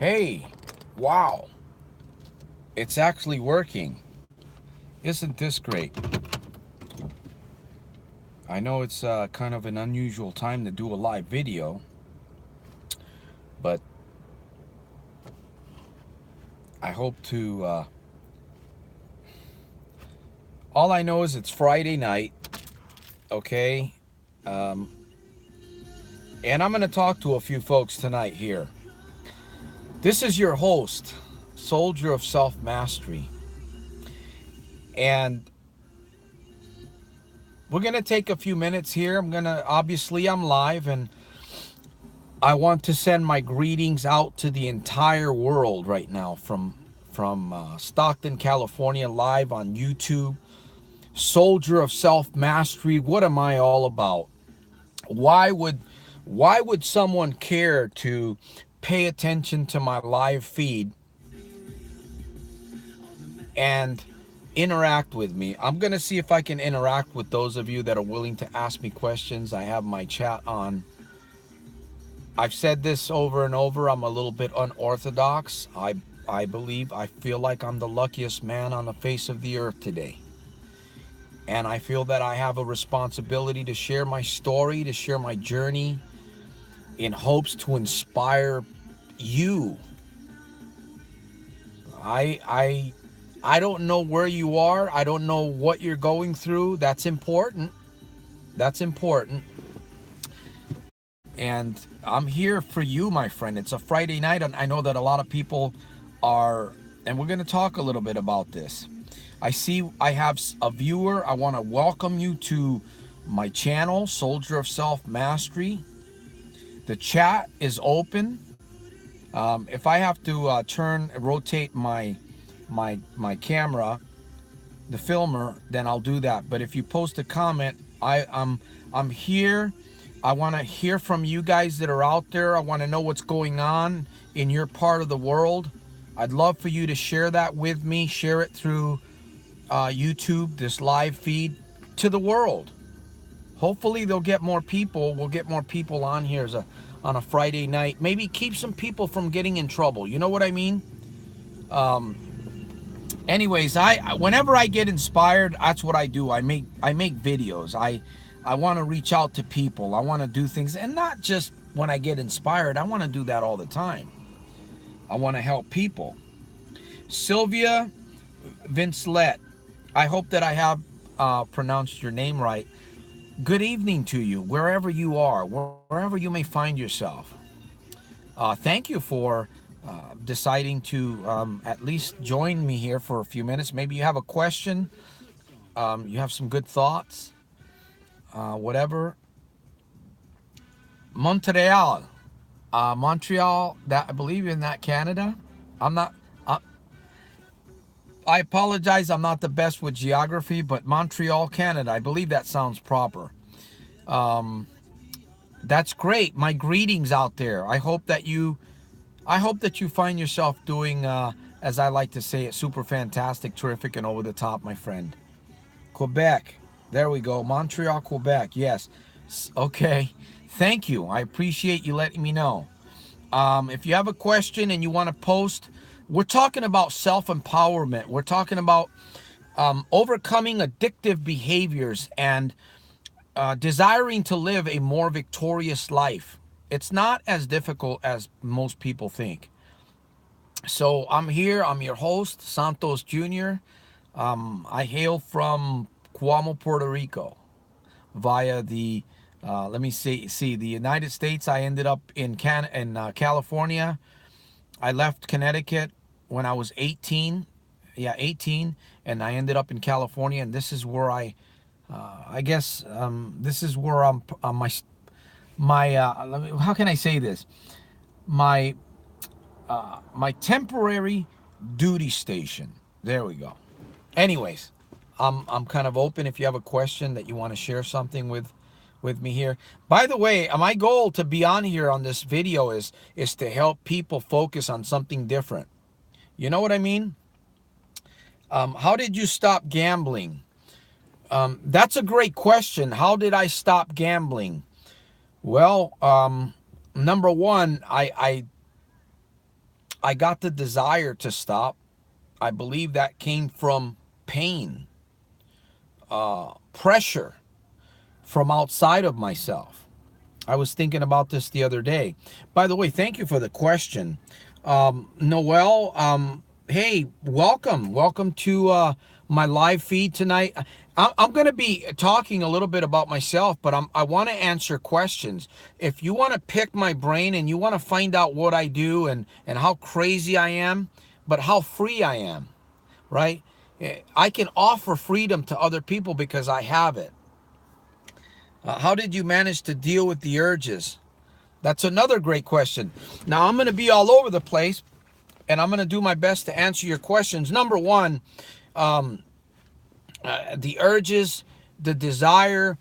Hey, wow, it's actually working. Isn't this great? I know it's kind of an unusual time to do a live video, but I hope to. All I know is it's Friday night, okay? Um, and I'm going to talk to a few folks tonight here. This is your host, Soldier of Self Mastery. And we're going to take a few minutes here. Obviously, I'm live and I want to send my greetings out to the entire world right now from Stockton, California, live on YouTube. Soldier of Self Mastery. What am I all about? Why would someone care to pay attention to my live feed and interact with me? I'm going to see if I can interact with those of you that are willing to ask me questions. I have my chat on. I've said this over and over. I'm a little bit unorthodox. I believe, I feel like I'm the luckiest man on the face of the earth today. And I feel that I have a responsibility to share my story, to share my journey in hopes to inspire you. I don't know where you are. I don't know what you're going through. That's important. That's important. And I'm here for you, my friend. It's a Friday night, and I know that a lot of people are, and we're going to talk a little bit about this. I see I have a viewer. I want to welcome you to my channel, Soldier of Self Mastery. The chat is open. If I have to rotate my camera, the filmer, then I'll do that. But if you post a comment, I'm here. I want to hear from you guys that are out there. I want to know what's going on in your part of the world. I'd love for you to share that with me. Share it through YouTube, this live feed, to the world. Hopefully they'll get more people. We'll get more people on here on a Friday night. Maybe keep some people from getting in trouble. You know what I mean? Anyways, whenever I get inspired, that's what I do. I make videos. I want to reach out to people. I want to do things, and not just when I get inspired. I want to do that all the time. I want to help people. Sylvia Vincelet, I hope that I have pronounced your name right. Good evening to you, wherever you are, wherever you may find yourself. Thank you for deciding to at least join me here for a few minutes. Maybe you have a question, you have some good thoughts, whatever. Montreal, that I believe in that Canada. I'm not. I apologize. I'm not the best with geography, but Montreal, Canada. I believe that sounds proper. That's great. My greetings out there. I hope that you find yourself doing, as I like to say it, super fantastic, terrific, and over the top, my friend. Quebec. There we go. Montreal, Quebec. Yes. Okay. Thank you. I appreciate you letting me know. If you have a question and you want to post, we're talking about self-empowerment. We're talking about overcoming addictive behaviors and desiring to live a more victorious life. It's not as difficult as most people think. So I'm here. I'm your host, Santos Jr. I hail from Cuamo, Puerto Rico, via the let me see the United States. I ended up in California. I left Connecticut when I was 18. Yeah, 18, and I ended up in California, and this is where I guess this is where how can I say this? My my temporary duty station. There we go. Anyways, I'm kind of open if you have a question that you want to share something with me here. By the way, my goal to be on here on this video is to help people focus on something different. You know what I mean? How did you stop gambling? That's a great question. How did I stop gambling? Well, number one, I got the desire to stop. I believe that came from pain, pressure from outside of myself. I was thinking about this the other day. By the way, thank you for the question. Noel, hey, welcome. Welcome to my live feed tonight. I'm going to be talking a little bit about myself, but I want to answer questions. If you want to pick my brain and you want to find out what I do and how crazy I am, but how free I am, right? I can offer freedom to other people because I have it. How did you manage to deal with the urges? That's another great question. Now, I'm going to be all over the place, and I'm going to do my best to answer your questions. Number one, the urges, the desire.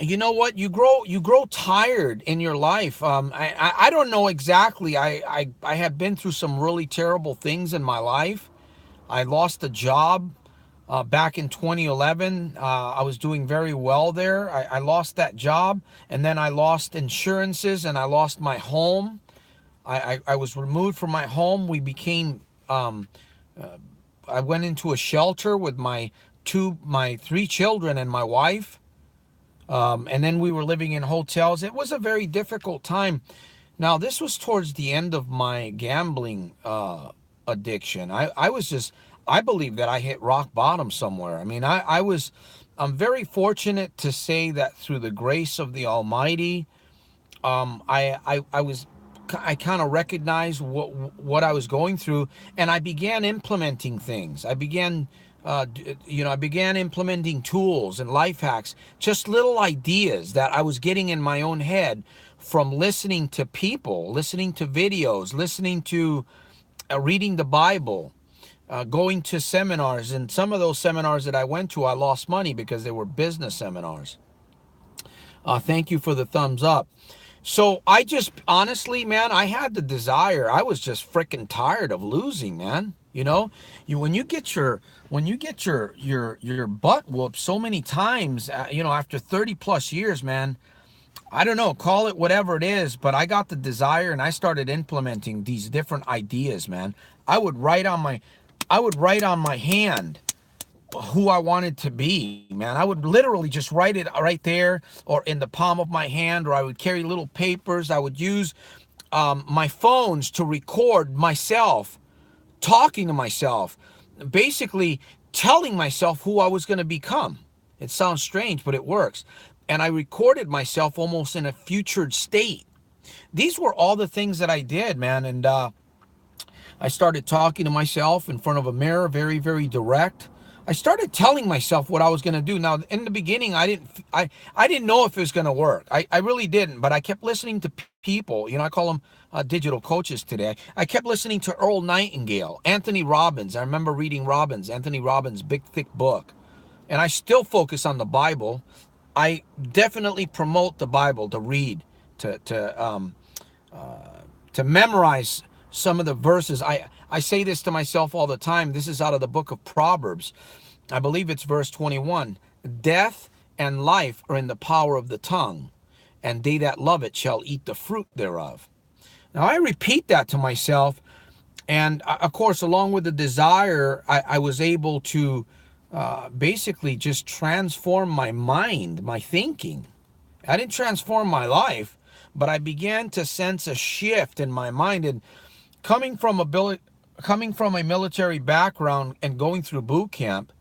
You know what? You grow tired in your life. I don't know exactly. I have been through some really terrible things in my life. I lost a job back in 2011. I was doing very well there. I lost that job, and then I lost insurances, and I lost my home. I was removed from my home. We became, I went into a shelter with my three children and my wife. And then we were living in hotels. It was a very difficult time. Now, this was towards the end of my gambling addiction. I believe that I hit rock bottom somewhere. I mean, I'm very fortunate to say that through the grace of the Almighty, I kind of recognized what I was going through, and I began implementing things. I began implementing tools and life hacks, just little ideas that I was getting in my own head from listening to people, listening to videos, listening to reading the Bible, going to seminars. And some of those seminars that I went to, I lost money because they were business seminars. Thank you for the thumbs up. So I just, honestly, man, I had the desire. I was just freaking tired of losing, man. You know, when you get your butt whooped so many times, after 30 plus years, man, I don't know, call it whatever it is, but I got the desire and I started implementing these different ideas, man. I would write on my hand who I wanted to be, man. I would literally just write it right there or in the palm of my hand, or I would carry little papers. I would use my phones to record myself talking to myself, basically telling myself who I was going to become. It sounds strange, but it works. And I recorded myself almost in a futured state. These were all the things that I did, man. And I started talking to myself in front of a mirror, very, very direct. I started telling myself what I was going to do. Now, in the beginning, I didn't know if it was going to work. I really didn't, but I kept listening to people. I call them digital coaches today. I kept listening to Earl Nightingale, Anthony Robbins. I remember reading Anthony Robbins' big, thick book. And I still focus on the Bible. I definitely promote the Bible to read, to memorize some of the verses. I say this to myself all the time. This is out of the book of Proverbs. I believe it's verse 21. Death and life are in the power of the tongue, and they that love it shall eat the fruit thereof. Now, I repeat that to myself, and of course, along with the desire, I was able to basically just transform my mind, my thinking. I didn't transform my life, but I began to sense a shift in my mind. And coming from a military background and going through boot camp,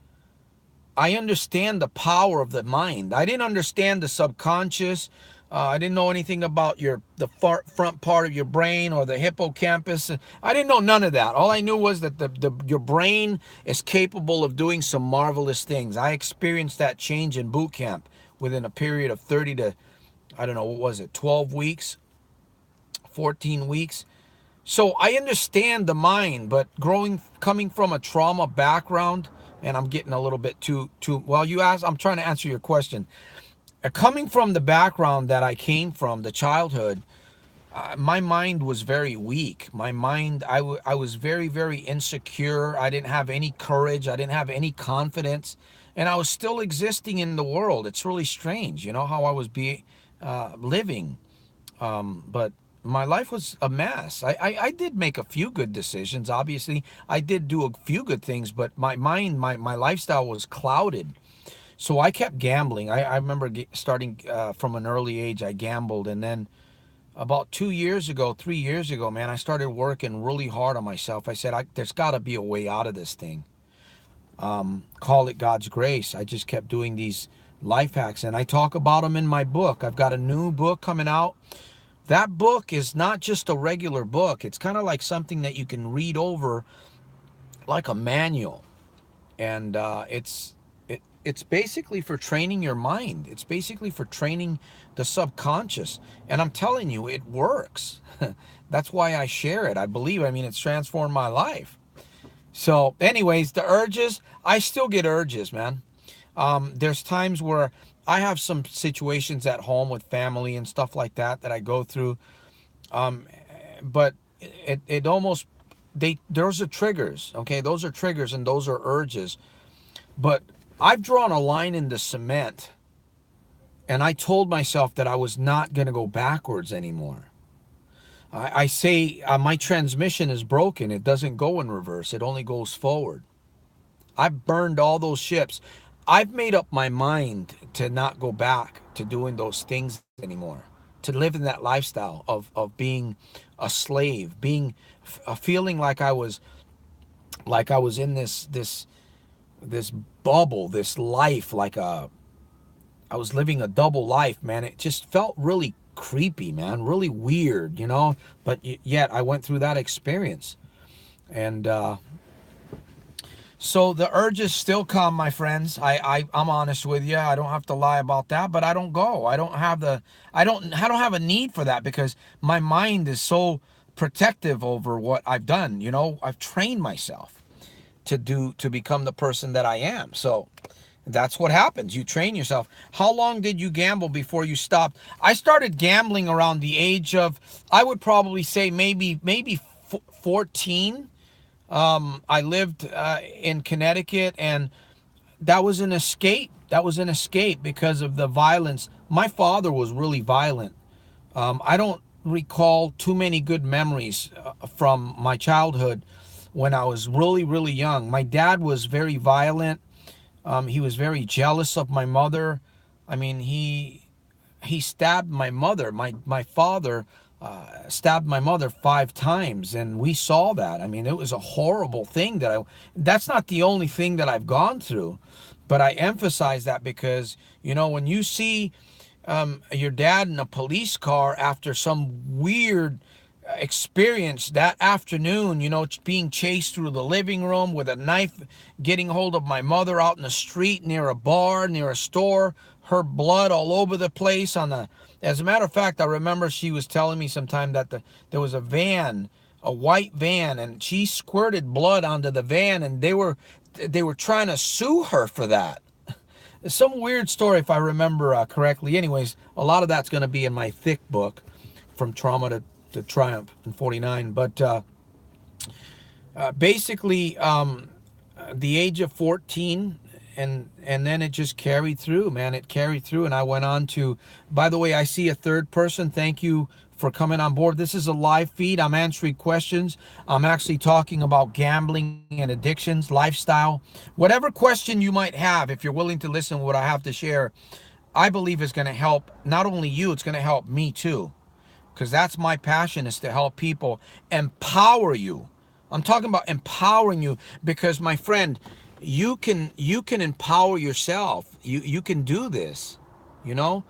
I understand the power of the mind. I didn't understand the subconscious. I didn't know anything about the front part of your brain or the hippocampus. I didn't know none of that. All I knew was that your brain is capable of doing some marvelous things. I experienced that change in boot camp within a period of 30 to, 12 weeks, 14 weeks. So I understand the mind, but coming from a trauma background, and I'm getting a little bit too well, I'm trying to answer your question. Coming from the background that I came from, the childhood, my mind was very weak. My mind, I was very, very insecure. I didn't have any courage. I didn't have any confidence. And I was still existing in the world. It's really strange, how I was living. But my life was a mess. I did make a few good decisions. Obviously, I did do a few good things, but my mind, my lifestyle was clouded. So I kept gambling. I remember starting from an early age. I gambled, and then about 2 years ago, 3 years ago, man, I started working really hard on myself. I said, there's got to be a way out of this thing. Call it God's grace. I just kept doing these life hacks, and I talk about them in my book. I've got a new book coming out. That book is not just a regular book. It's kind of like something that you can read over like a manual. And it's basically for training your mind. It's basically for training the subconscious. And I'm telling you, it works. That's why I share it. I believe, I mean, it's transformed my life. So anyways, the urges, I still get urges, man. There's times where I have some situations at home with family and stuff like that that I go through. But it almost, those are triggers. Okay. Those are triggers and those are urges. But I've drawn a line in the cement, and I told myself that I was not going to go backwards anymore. I say my transmission is broken. It doesn't go in reverse. It only goes forward. I've burned all those ships. I've made up my mind to not go back to doing those things anymore, to live in that lifestyle of being a slave, being feeling like I was in this bubble, this life, I was living a double life, man. It just felt really creepy, man, really weird, you know. But yet I went through that experience, and so the urges still come, my friends. I'm honest with you. I don't have to lie about that, but I don't go. I don't have a need for that because my mind is so protective over what I've done. You know, I've trained myself to become the person that I am. So that's what happens. You train yourself. How long did you gamble before you stopped? I started gambling around the age of, I would probably say maybe 14. I lived in Connecticut, and that was an escape. That was an escape because of the violence. My father was really violent. I don't recall too many good memories from my childhood when I was really, really young. My dad was very violent. He was very jealous of my mother. I mean, he stabbed my mother. My father stabbed my mother 5 times, and we saw that. I mean, it was a horrible thing that's not the only thing that I've gone through, but I emphasize that because, you know, when you see your dad in a police car after some weird experience that afternoon, you know, being chased through the living room with a knife, getting hold of my mother out in the street near a bar, near a store, her blood all over the place as a matter of fact, I remember she was telling me sometime that there was a van, a white van, and she squirted blood onto the van, and they were trying to sue her for that. Some weird story if I remember correctly. Anyways, a lot of that's going to be in my thick book, From Trauma to Triumph in 49. But basically, the age of 14, and then it just carried through, man. It carried through, and I went on to, by the way, I see a third person. Thank you for coming on board. This is a live feed. I'm answering questions. I'm actually talking about gambling and addictions, lifestyle. Whatever question you might have, if you're willing to listen to what I have to share, I believe is going to help not only you, it's going to help me too. Because that's my passion, is to help people, empower you. I'm talking about empowering you because, my friend, you can empower yourself. You can do this, you know.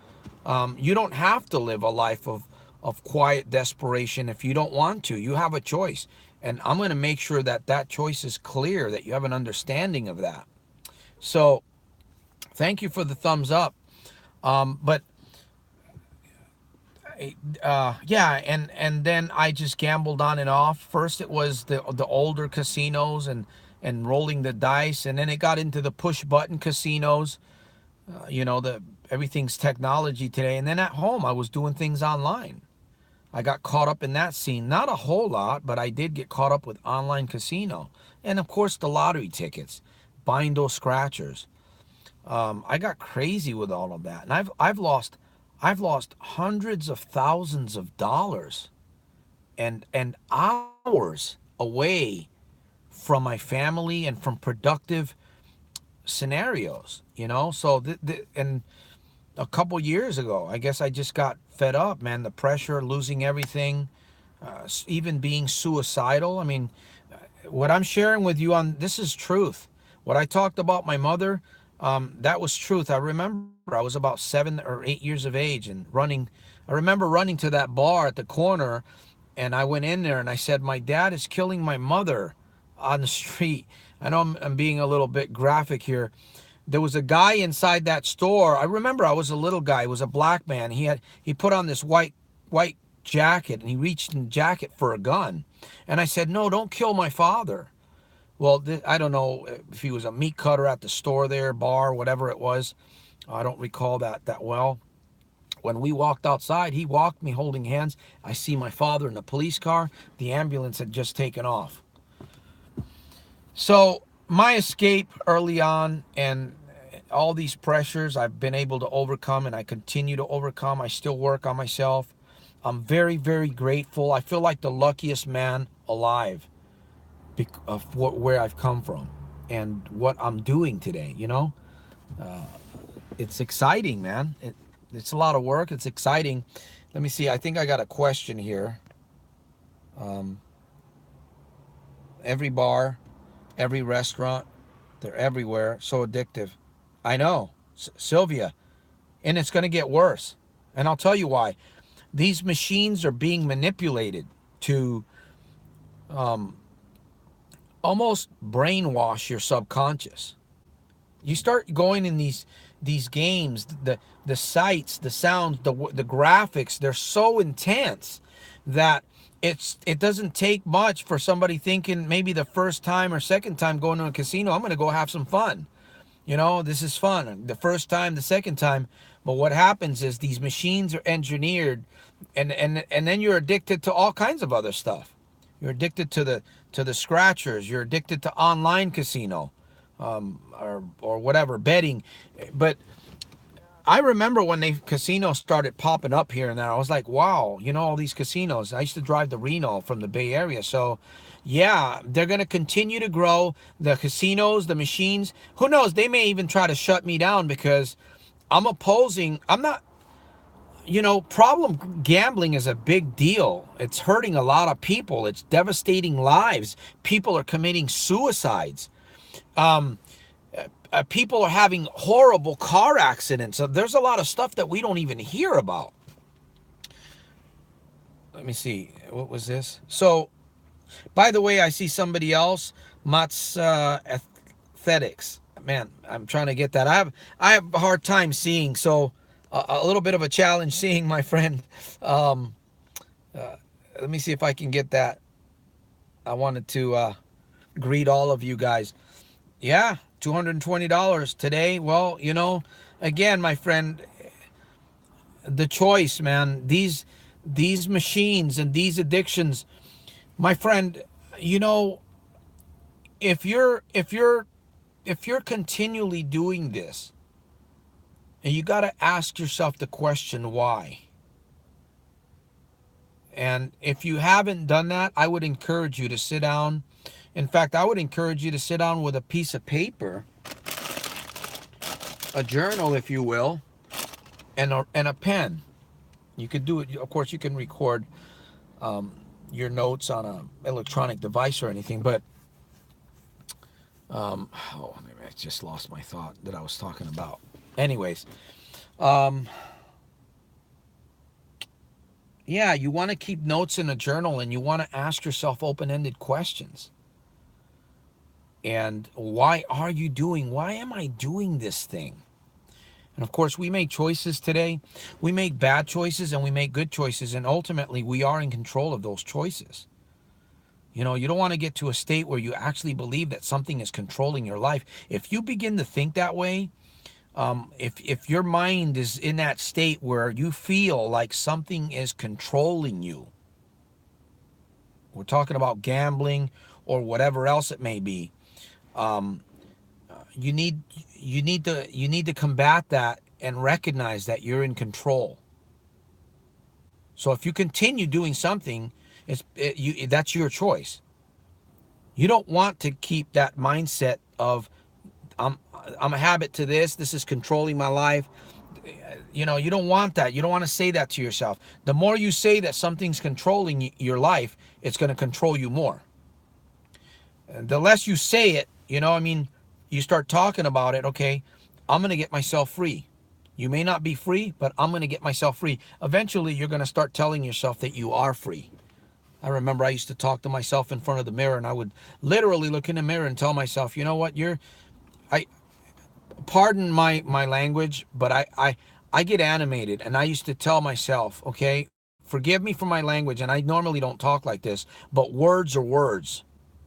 You don't have to live a life of quiet desperation if you don't want to. You have a choice, and I'm going to make sure that that choice is clear, that you have an understanding of that. So thank you for the thumbs up. But yeah, and then I just gambled on and off. First it was the older casinos and rolling the dice, and then it got into the push button casinos. You know, everything's technology today. And then at home I was doing things online. I got caught up in that scene. Not a whole lot, but I did get caught up with online casino. And of course the lottery tickets, buying those scratchers. I got crazy with all of that. And I've lost hundreds of thousands of dollars and hours away from my family and from productive scenarios, you know. So and a couple years ago, I guess I just got fed up, man. The pressure, losing everything, even being suicidal. I mean, what I'm sharing with you on this is truth. What I talked about my mother, that was truth. I remember I was about 7 or 8 years of age and running. I remember running to that bar at the corner, and I went in there and I said, "My dad is killing my mother on the street." I know I'm being a little bit graphic here. There was a guy inside that store. I remember I was a little guy. He was a black man. He put on this white jacket, and he reached in the jacket for a gun. And I said, "No, don't kill my father." Well, I don't know if he was a meat cutter at the store there, bar, whatever it was. I don't recall that well. When we walked outside, he walked me holding hands. I see my father in a police car. The ambulance had just taken off. So my escape early on and all these pressures I've been able to overcome, and I continue to overcome. I still work on myself. I'm very, very grateful. I feel like the luckiest man alive of where I've come from and what I'm doing today, you know. It's exciting, man. It's a lot of work. It's exciting. Let me see. I think I got a question here. Every bar, every restaurant, they're everywhere. So addictive. I know, Sylvia. And it's going to get worse. And I'll tell you why. These machines are being manipulated to almost brainwash your subconscious. You start going in these games, the sights, the sounds, the graphics, they're so intense that it doesn't take much for somebody thinking maybe the first time or second time going to a casino, I'm going to go have some fun. You know, this is fun. The first time, the second time. But what happens is these machines are engineered, and then you're addicted to all kinds of other stuff. You're addicted to the scratchers. You're addicted to online casino, or whatever, betting. But I remember when casinos started popping up here and there, I was like, wow, you know, all these casinos. I used to drive to Reno from the Bay Area. So, yeah, they're going to continue to grow. The casinos, the machines, who knows? They may even try to shut me down because I'm not, you know, problem gambling is a big deal. It's hurting a lot of people. It's devastating lives. People are committing suicides. People are having horrible car accidents. So there's a lot of stuff that we don't even hear about. Let me see. What was this? So, by the way, I see somebody else. Mats Aesthetics. Man, I'm trying to get that. I have a hard time seeing. So, a little bit of a challenge seeing, my friend. Let me see if I can get that. I wanted to greet all of you guys. Yeah, $220 today. Well, you know, again, my friend, the choice, man. These machines and these addictions, my friend. You know, if you're continually doing this, and you got to ask yourself the question why. And if you haven't done that, I would encourage you to sit down. In fact, I would encourage you to sit down with a piece of paper, a journal, if you will, and a pen. You could do it. Of course, you can record your notes on an electronic device or anything. But maybe I just lost my thought that I was talking about. Anyways, yeah, you want to keep notes in a journal, and you want to ask yourself open-ended questions. And why am I doing this thing? And of course, we make choices today. We make bad choices and we make good choices. And ultimately, we are in control of those choices. You know, you don't want to get to a state where you actually believe that something is controlling your life. If you begin to think that way, if your mind is in that state where you feel like something is controlling you, we're talking about gambling or whatever else it may be, you need to combat that and recognize that you're in control. So if you continue doing something, That's your choice. You don't want to keep that mindset of I'm I'm a habit to this. This is controlling my life. You don't want that. You don't want to say that to yourself. The more you say that something's controlling your life, it's going to control you more. And the less you say it, you start talking about it. Okay, I'm going to get myself free. You may not be free, but I'm going to get myself free. Eventually, you're going to start telling yourself that you are free. I remember I used to talk to myself in front of the mirror, and I would literally look in the mirror and tell myself, you know what, I pardon my language, but I get animated, and I used to tell myself, okay, forgive me for my language, and I normally don't talk like this, but words are words,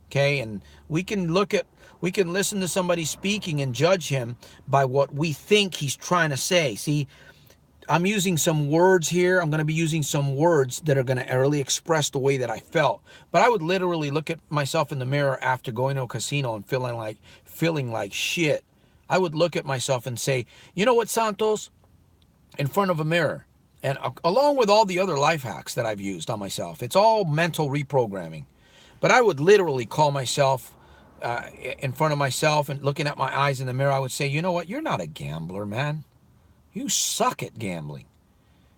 okay, and we can listen to somebody speaking and judge him by what we think he's trying to say. See, I'm using some words here. I'm going to be using some words that are going to really express the way that I felt. But I would literally look at myself in the mirror after going to a casino and feeling like shit. I would look at myself and say, you know what, Santos? In front of a mirror. And along with all the other life hacks that I've used on myself, it's all mental reprogramming. But I would literally call myself in front of myself and looking at my eyes in the mirror, I would say, you know what? You're not a gambler, man. You suck at gambling.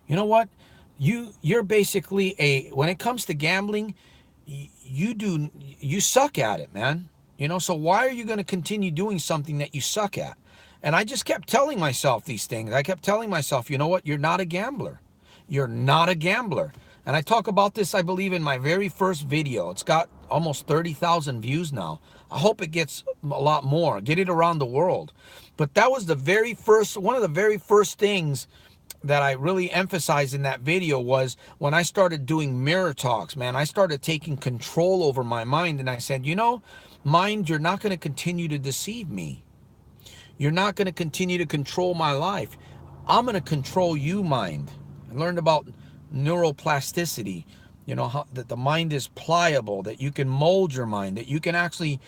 You know what? You're basically when it comes to gambling, you suck at it, man. So why are you going to continue doing something that you suck at? And I just kept telling myself these things. I kept telling myself, you know what? You're not a gambler. You're not a gambler. And I talk about this, I believe, in my very first video. It's got almost 30,000 views now. I hope it gets a lot more. Get it around the world. But that was one of the very first things that I really emphasized in that video was when I started doing mirror talks, man. I started taking control over my mind, and I said, mind, you're not going to continue to deceive me. You're not going to continue to control my life. I'm going to control you, mind. I learned about neuroplasticity, how that the mind is pliable, that you can mold your mind, that you can actually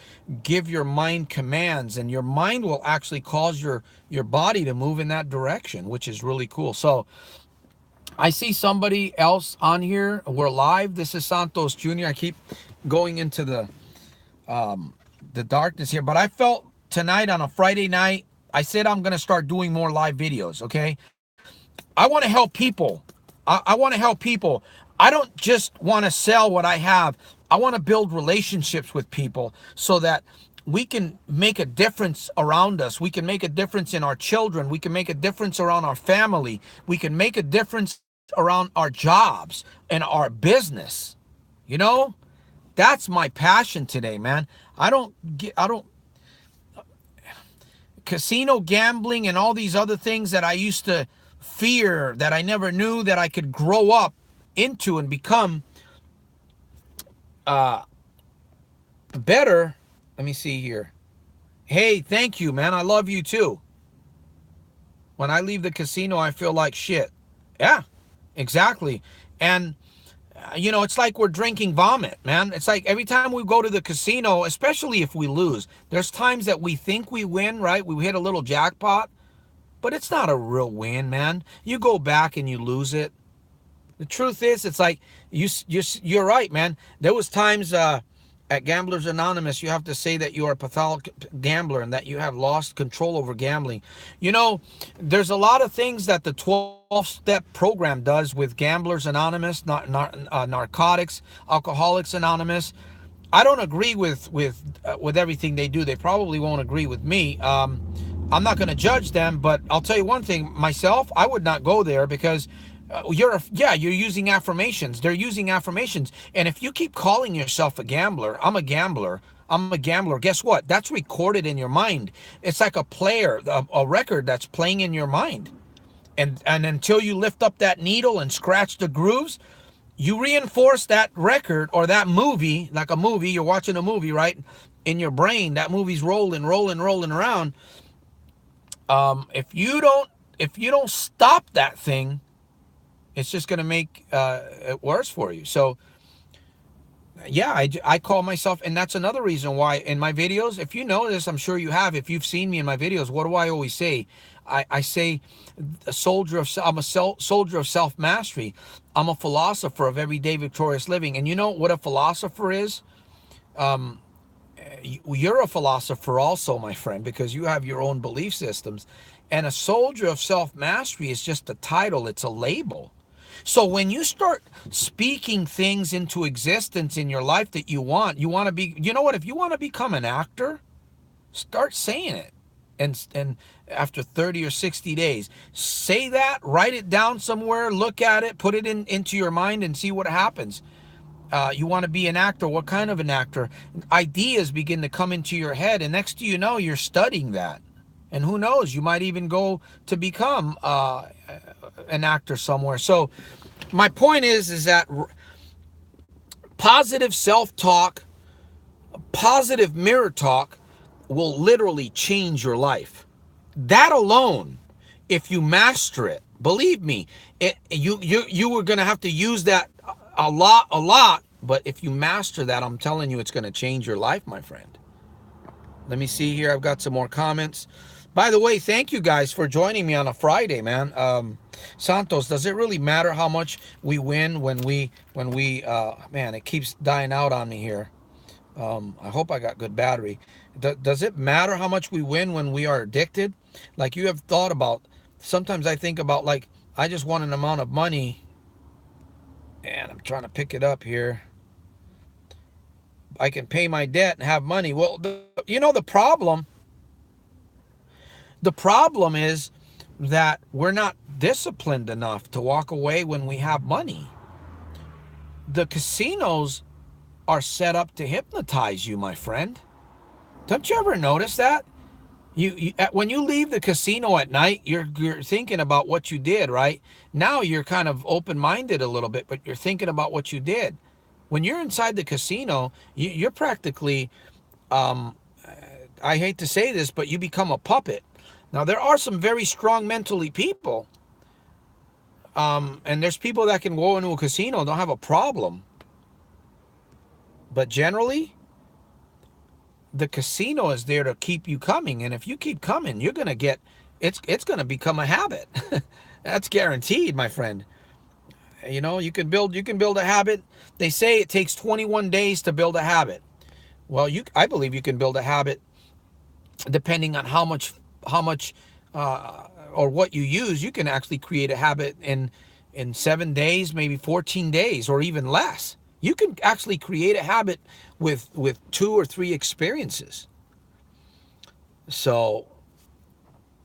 give your mind commands, and your mind will actually cause your body to move in that direction, which is really cool. So I see somebody else on here. We're live. This is Santos Jr. I keep going into the darkness here, but I felt tonight on a Friday night, I said I'm going to start doing more live videos, okay? I want to help people. I want to help people. I don't just want to sell what I have. I want to build relationships with people so that we can make a difference around us. We can make a difference in our children. We can make a difference around our family. We can make a difference around our jobs and our business. That's my passion today, man. Casino gambling and all these other things that I used to fear, that I never knew that I could grow up into and become better. Let me see here. Hey, thank you, man. I love you too. When I leave the casino, I feel like shit. Yeah, exactly. And it's like we're drinking vomit, man. It's like every time we go to the casino, especially if we lose, there's times that we think we win, right? We hit a little jackpot, but it's not a real win, man. You go back and you lose it. The truth is, it's like you're right, man. There was times at Gamblers Anonymous, you have to say that you are a pathologic gambler and that you have lost control over gambling. There's a lot of things that the 12-step program does with Gamblers Anonymous, Narcotics, Alcoholics Anonymous. I don't agree with everything they do. They probably won't agree with me. I'm not going to judge them, but I'll tell you one thing. Myself, I would not go there because you're using affirmations. They're using affirmations. And if you keep calling yourself a gambler, I'm a gambler. Guess what? That's recorded in your mind. It's like a player, a record that's playing in your mind. And until you lift up that needle and scratch the grooves, you reinforce that record or that movie, like a movie. You're watching a movie, right? In your brain, that movie's rolling around. If you don't stop that thing, it's just going to make it worse for you. So Yeah, I call myself, and that's another reason why in my videos, if you notice, I'm sure you have, if you've seen me in my videos, what do I always say? I say I'm a soldier of self-mastery. I'm a philosopher of everyday victorious living. And you know what a philosopher is? You're a philosopher also, my friend, because you have your own belief systems. And a soldier of self-mastery is just a title, it's a label. So when you start speaking things into existence in your life that you want to be, you know what, if you want to become an actor, start saying it. And after 30 or 60 days, say that, write it down somewhere, look at it, put it into your mind and see what happens. You want to be an actor. What kind of an actor? Ideas begin to come into your head, and next thing you know, you're studying that. And who knows, you might even go to become an actor somewhere. So my point is that positive self-talk, positive mirror talk will literally change your life. That alone, if you master it, believe me, you were going to have to use that a lot, but if you master that, I'm telling you, it's going to change your life, my friend. Let me see here. I've got some more comments. By the way, thank you guys for joining me on a Friday, man. Santos, does it really matter how much we win when we man, it keeps dying out on me here. I hope I got good battery. Does it matter how much we win when we are addicted? Like, you have thought about, sometimes I think about, like, I just want an amount of money, and I'm trying to pick it up here. I can pay my debt and have money. Well, you know, the problem is that we're not disciplined enough to walk away when we have money. The casinos are set up to hypnotize you, my friend. Don't you ever notice that? When you leave the casino at night, you're thinking about what you did, right? Now you're kind of open-minded a little bit, but you're thinking about what you did. When you're inside the casino, you're practically, I hate to say this, but you become a puppet. Now, there are some very strong mentally people, and there's people that can go into a casino and don't have a problem. But generally, the casino is there to keep you coming, and if you keep coming, you're gonna get, it's gonna become a habit. That's guaranteed, my friend. You know, you can build a habit. They say it takes 21 days to build a habit. Well, I believe you can build a habit depending on how much or what you use. You can actually create a habit in 7 days, maybe 14 days, or even less. You can actually create a habit with 2 or 3 experiences. So,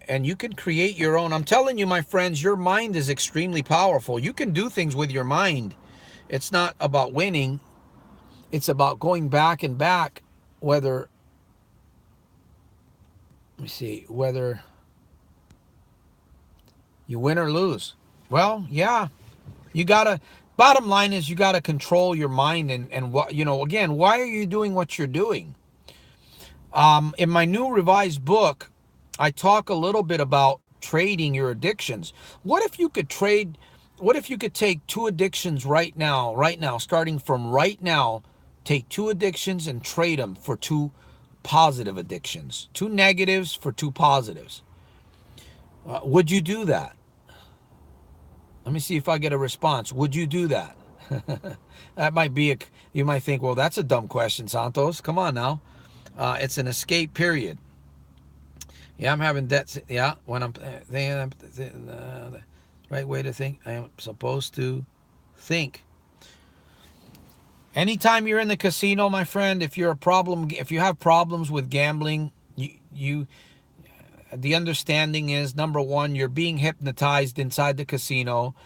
and you can create your own. I'm telling you, my friends, your mind is extremely powerful. You can do things with your mind. It's not about winning. It's about going back and back, whether, let me see, whether you win or lose. Well, yeah, you gotta, bottom line is you gotta control your mind and what, you know, again, why are you doing what you're doing? In my new revised book, I talk a little bit about trading your addictions. What if you could take 2 addictions right now, starting from right now, take 2 addictions and trade them for 2 positive addictions, 2 negatives for 2 positives. Would you do that? Let me see if I get a response. Would you do that? That might be you might think, well, that's a dumb question, Santos. Come on now. It's an escape period. Yeah, I'm having debts. Yeah, when I'm thinking the right way to think. I am supposed to think. Anytime you're in the casino, my friend, if you have problems with gambling, the understanding is, number one, you're being hypnotized inside the casino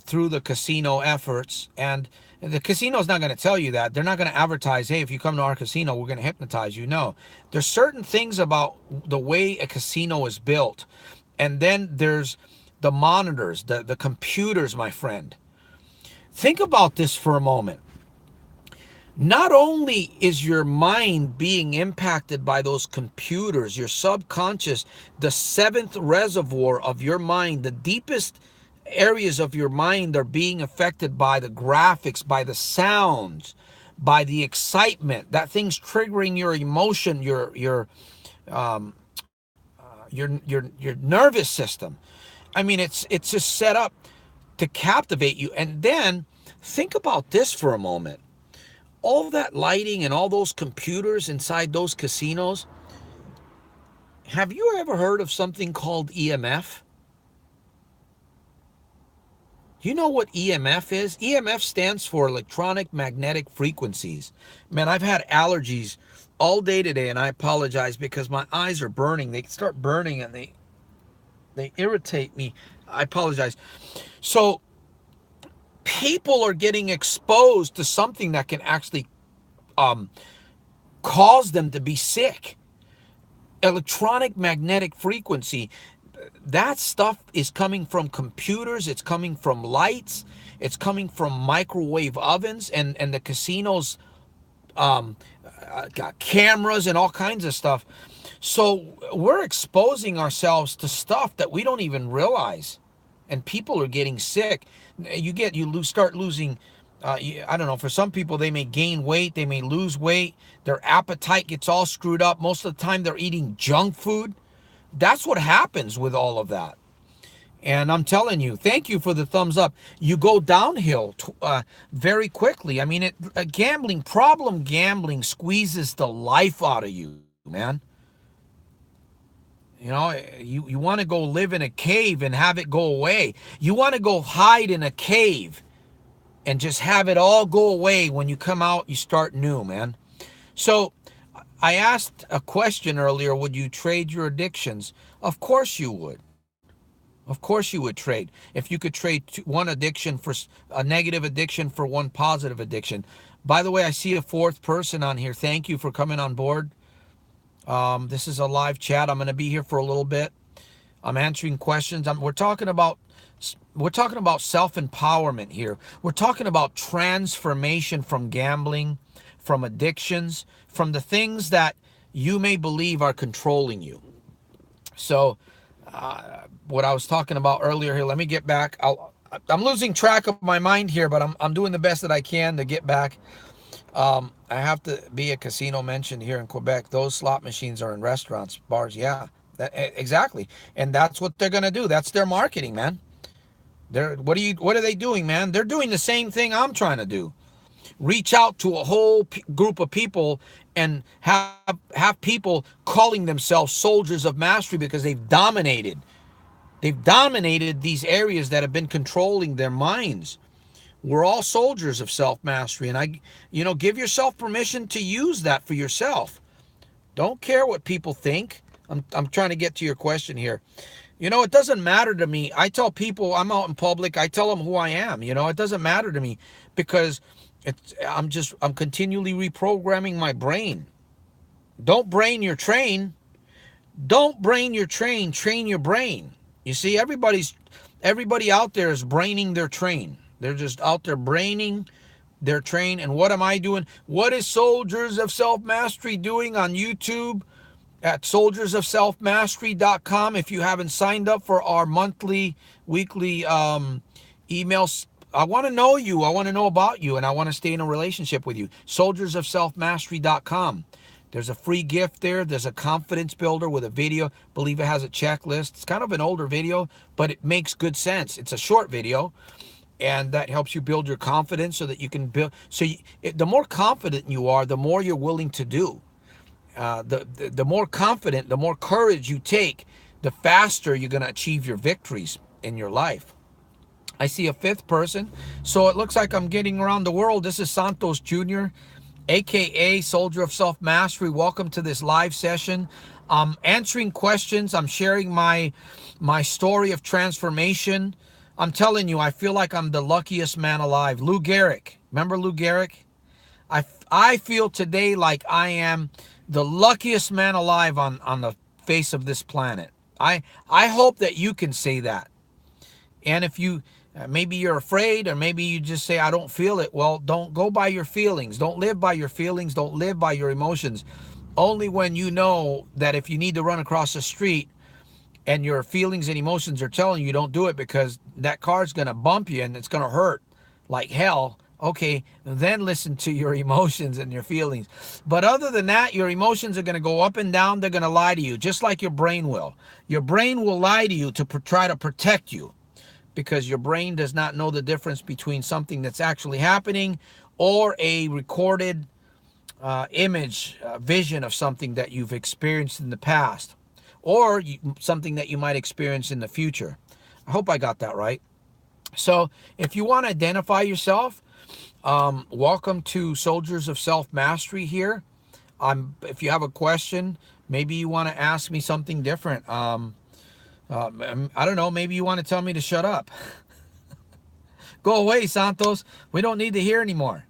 through the casino efforts. And the casino's not going to tell you that. They're not going to advertise, hey, if you come to our casino, we're going to hypnotize you. No. There's certain things about the way a casino is built. And then there's the monitors, the computers, my friend. Think about this for a moment. Not only is your mind being impacted by those computers, your subconscious, the 7th reservoir of your mind, the deepest areas of your mind are being affected by the graphics, by the sounds, by the excitement. That thing's triggering your emotion, um, your nervous system. I mean, it's just set up to captivate you. And then think about this for a moment. All that lighting and all those computers inside those casinos. Have you ever heard of something called EMF? Do you know what EMF is? EMF stands for electronic magnetic frequencies. Man, I've had allergies all day today, and I apologize because my eyes are burning. They start burning and they irritate me. I apologize. So people are getting exposed to something that can actually cause them to be sick. Electronic magnetic frequency. That stuff is coming from computers, it's coming from lights, it's coming from microwave ovens, and the casinos got cameras and all kinds of stuff. So we're exposing ourselves to stuff that we don't even realize, and people are getting sick. Start losing. I don't know. For some people, they may gain weight, they may lose weight. Their appetite gets all screwed up. Most of the time, they're eating junk food. That's what happens with all of that. And I'm telling you, thank you for the thumbs up. You go downhill very quickly. I mean, problem gambling squeezes the life out of you, man. You know, you want to go live in a cave and have it go away. You want to go hide in a cave and just have it all go away. When you come out, you start new, man. So I asked a question earlier, would you trade your addictions? Of course you would. Of course you would trade. If you could trade one addiction for a negative addiction for one positive addiction. By the way, I see a fourth person on here. Thank you for coming on board. This is a live chat. I'm going to be here for a little bit. I'm answering questions. We're talking about self-empowerment here. We're talking about transformation from gambling, from addictions, from the things that you may believe are controlling you. So what I was talking about earlier here, let me get back. I'm losing track of my mind here, but I'm doing the best that I can to get back. I have to be a casino mentioned here in Quebec. Those slot machines are in restaurants, bars. Yeah, exactly. And that's what they're going to do. That's their marketing, man. What are they doing, man? They're doing the same thing I'm trying to do. Reach out to a whole group of people and have people calling themselves soldiers of mastery because they've dominated. They've dominated these areas that have been controlling their minds. We're all soldiers of self-mastery, and give yourself permission to use that for yourself. Don't care what people think. I'm trying to get to your question here. It doesn't matter to me. I tell people I'm out in public, I tell them who I am. It doesn't matter to me because I'm continually reprogramming my brain. Don't brain your train. Don't brain your train, train your brain. You see, everybody out there is braining their train. They're just out there braining their train. And what am I doing? What is Soldiers of Self-Mastery doing on YouTube? At SolDiersofselfmastery.com. If you haven't signed up for our weekly emails, I want to know you. I want to know about you, and I want to stay in a relationship with you. SolDiersofselfmastery.com. There's a free gift there. There's a confidence builder with a video. I believe it has a checklist. It's kind of an older video, but it makes good sense. It's a short video, and that helps you build your confidence so that you can build. The more confident you are, the more you're willing to do. The more confident, the more courage you take, the faster you're going to achieve your victories in your life. I see a fifth person. So it looks like I'm getting around the world. This is SantosJr, aka Soldier of Self-Mastery. Welcome to this live session. I'm answering questions. I'm sharing my story of transformation. I'm telling you, I feel like I'm the luckiest man alive. Lou Gehrig. Remember Lou Gehrig? I feel today like I am the luckiest man alive on the face of this planet. I hope that you can say that. And if you, maybe you're afraid, or maybe you just say, I don't feel it. Well, don't go by your feelings. Don't live by your feelings. Don't live by your emotions. Only when you know that if you need to run across the street and your feelings and emotions are telling you don't do it because that car's going to bump you and it's going to hurt like hell, Okay, then listen to your emotions and your feelings. But other than that, your emotions are going to go up and down. They're going to lie to you, just like your brain will. Your brain will lie to you to try to protect you, because your brain does not know the difference between something that's actually happening or a recorded image, vision of something that you've experienced in the past, or something that you might experience in the future. I hope I got that right. So if you want to identify yourself, welcome to Soldiers of Self-Mastery here. If you have a question, maybe you want to ask me something different. I don't know, maybe you want to tell me to shut up. Go away, Santos. We don't need to hear anymore.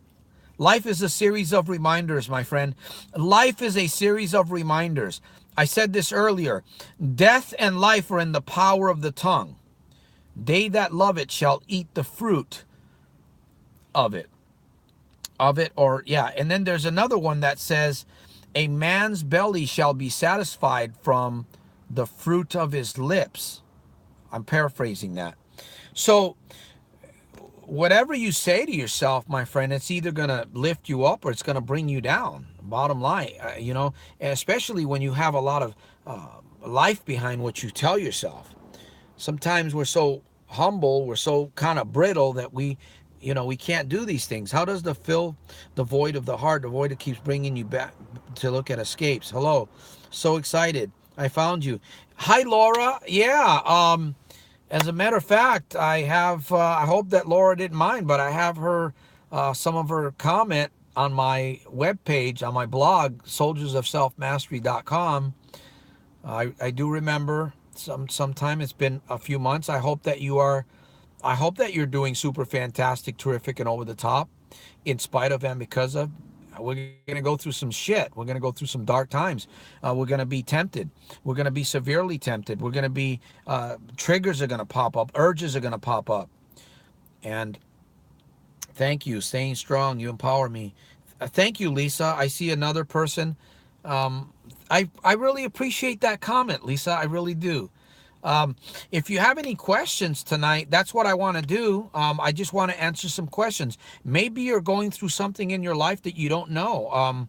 Life is a series of reminders, my friend. Life is a series of reminders. I said this earlier. Death and life are in the power of the tongue. They that love it shall eat the fruit of it. And then there's another one that says, a man's belly shall be satisfied from the fruit of his lips. I'm paraphrasing that. So whatever you say to yourself, my friend, it's either going to lift you up or it's going to bring you down. Bottom line, especially when you have a lot of life behind what you tell yourself. Sometimes we're so humble, we're so kind of brittle that we can't do these things. How does the fill the void of the heart, the void that keeps bringing you back to look at escapes? Hello, so excited. I found you. Hi, Laura. Yeah, as a matter of fact, I have, I hope that Laura didn't mind, but I have her, some of her comment on my webpage, on my blog, soldiersofselfmastery.com. I do remember sometime, it's been a few months. I hope that you're doing super fantastic, terrific, and over the top, in spite of and because of. We're going to go through some shit. We're going to go through some dark times. We're going to be tempted. We're going to be severely tempted. We're going to be, triggers are going to pop up. Urges are going to pop up. And thank you. Staying strong. You empower me. Thank you, Lisa. I see another person. I really appreciate that comment, Lisa. I really do. If you have any questions tonight, that's what I want to do. I just want to answer some questions. Maybe you're going through something in your life that you don't know.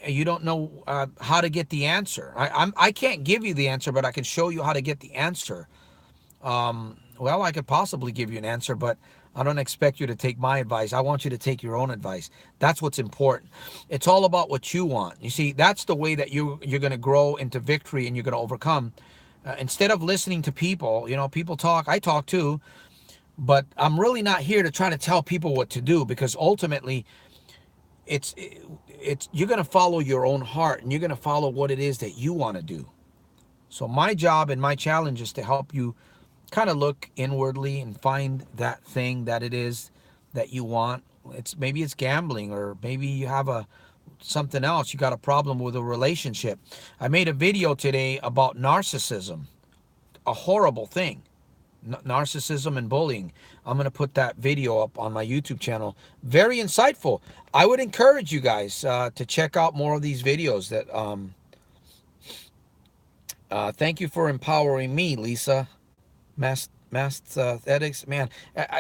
You don't know how to get the answer. I can't give you the answer, but I can show you how to get the answer. Well, I could possibly give you an answer, but I don't expect you to take my advice. I want you to take your own advice. That's what's important. It's all about what you want. You see, that's the way that you're going to grow into victory and you're going to overcome. Instead of listening to people, people talk, I talk too, but I'm really not here to try to tell people what to do, because ultimately it's you're going to follow your own heart and you're going to follow what it is that you want to do. So my job and my challenge is to help you kind of look inwardly and find that thing that it is that you want. Maybe it's gambling, or maybe you have something else. You got a problem with a relationship. I made a video today about narcissism, a horrible thing. Narcissism and bullying. I'm going to put that video up on my YouTube channel. Very insightful. I would encourage you guys to check out more of these videos. Thank you for empowering me, Lisa. Aesthetics, man.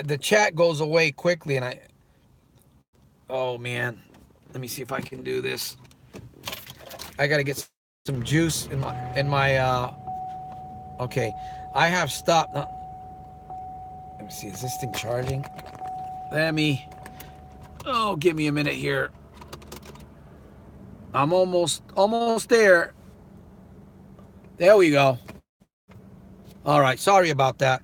The chat goes away quickly, and oh man, let me see if I can do this. I gotta get some juice in my. Okay, I have stopped. Let me see. Is this thing charging? Give me a minute here. I'm almost there. There we go. All right, sorry about that.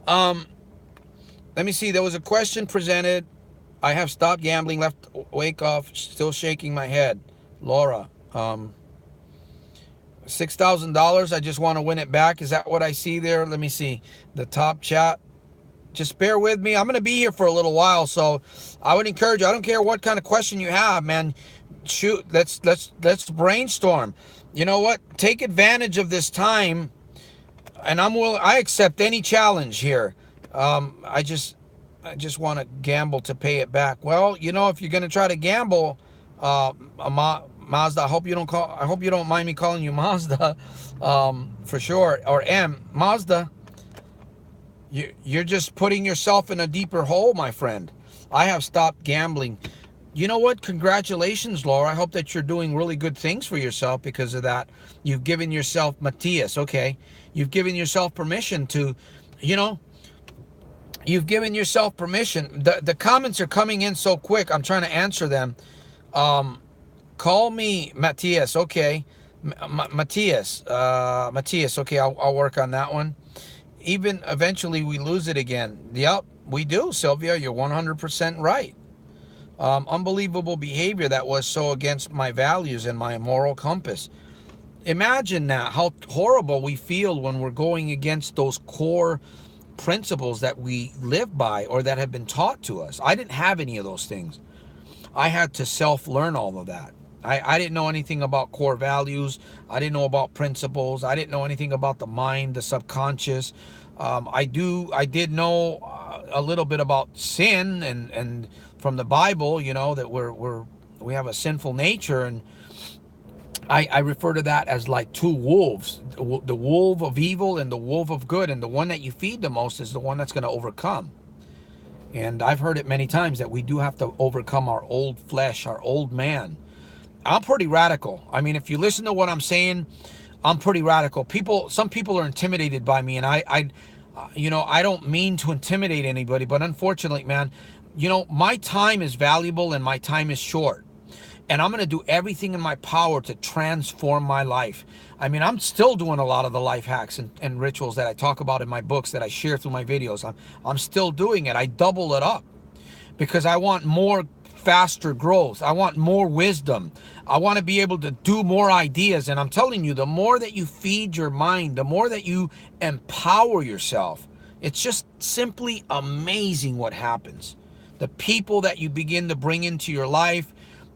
Let me see. There was a question presented. I have stopped gambling, left wake off, still shaking my head. Laura, $6,000. I just want to win it back. Is that what I see there? Let me see the top chat. Just bear with me. I'm going to be here for a little while, so I would encourage you. I don't care what kind of question you have, man. Shoot, let's brainstorm. You know what? Take advantage of this time. And I accept any challenge here. I just want to gamble to pay it back. Well, if you're going to try to gamble, Mazda, I hope you don't mind me calling you Mazda, for sure, or Mazda. You're just putting yourself in a deeper hole, my friend. I have stopped gambling. You know what? Congratulations, Laura. I hope that you're doing really good things for yourself because of that. You've given yourself, Matthias, okay. You've given yourself permission to, you know, you've given yourself permission. The comments are coming in so quick. I'm trying to answer them. Call me Matthias, okay. Matthias, okay, I'll work on that one. Even eventually we lose it again. Yep, we do, Sylvia. You're 100% right. Unbelievable behavior that was so against my values and my moral compass. Imagine that, how horrible we feel when we're going against those core principles that we live by or that have been taught to us. I didn't have any of those things. I had to self-learn all of that. I didn't know anything about core values. I didn't know about principles. I didn't know anything about the mind, the subconscious. I did know a little bit about sin and from the Bible, you know, that we have a sinful nature, and I refer to that as like two wolves, the wolf of evil and the wolf of good, and the one that you feed the most is the one that's going to overcome. And I've heard it many times that we do have to overcome our old flesh, our old man. I'm pretty radical. I mean, if you listen to what I'm saying, I'm pretty radical. Some people are intimidated by me, and I don't mean to intimidate anybody, but unfortunately, man, you know, my time is valuable and my time is short. And I'm going to do everything in my power to transform my life. I mean, I'm still doing a lot of the life hacks and rituals that I talk about in my books, that I share through my videos. I'm still doing it. I double it up because I want more faster growth. I want more wisdom. I want to be able to do more ideas. And I'm telling you, the more that you feed your mind, the more that you empower yourself, it's just simply amazing what happens. The people that you begin to bring into your life,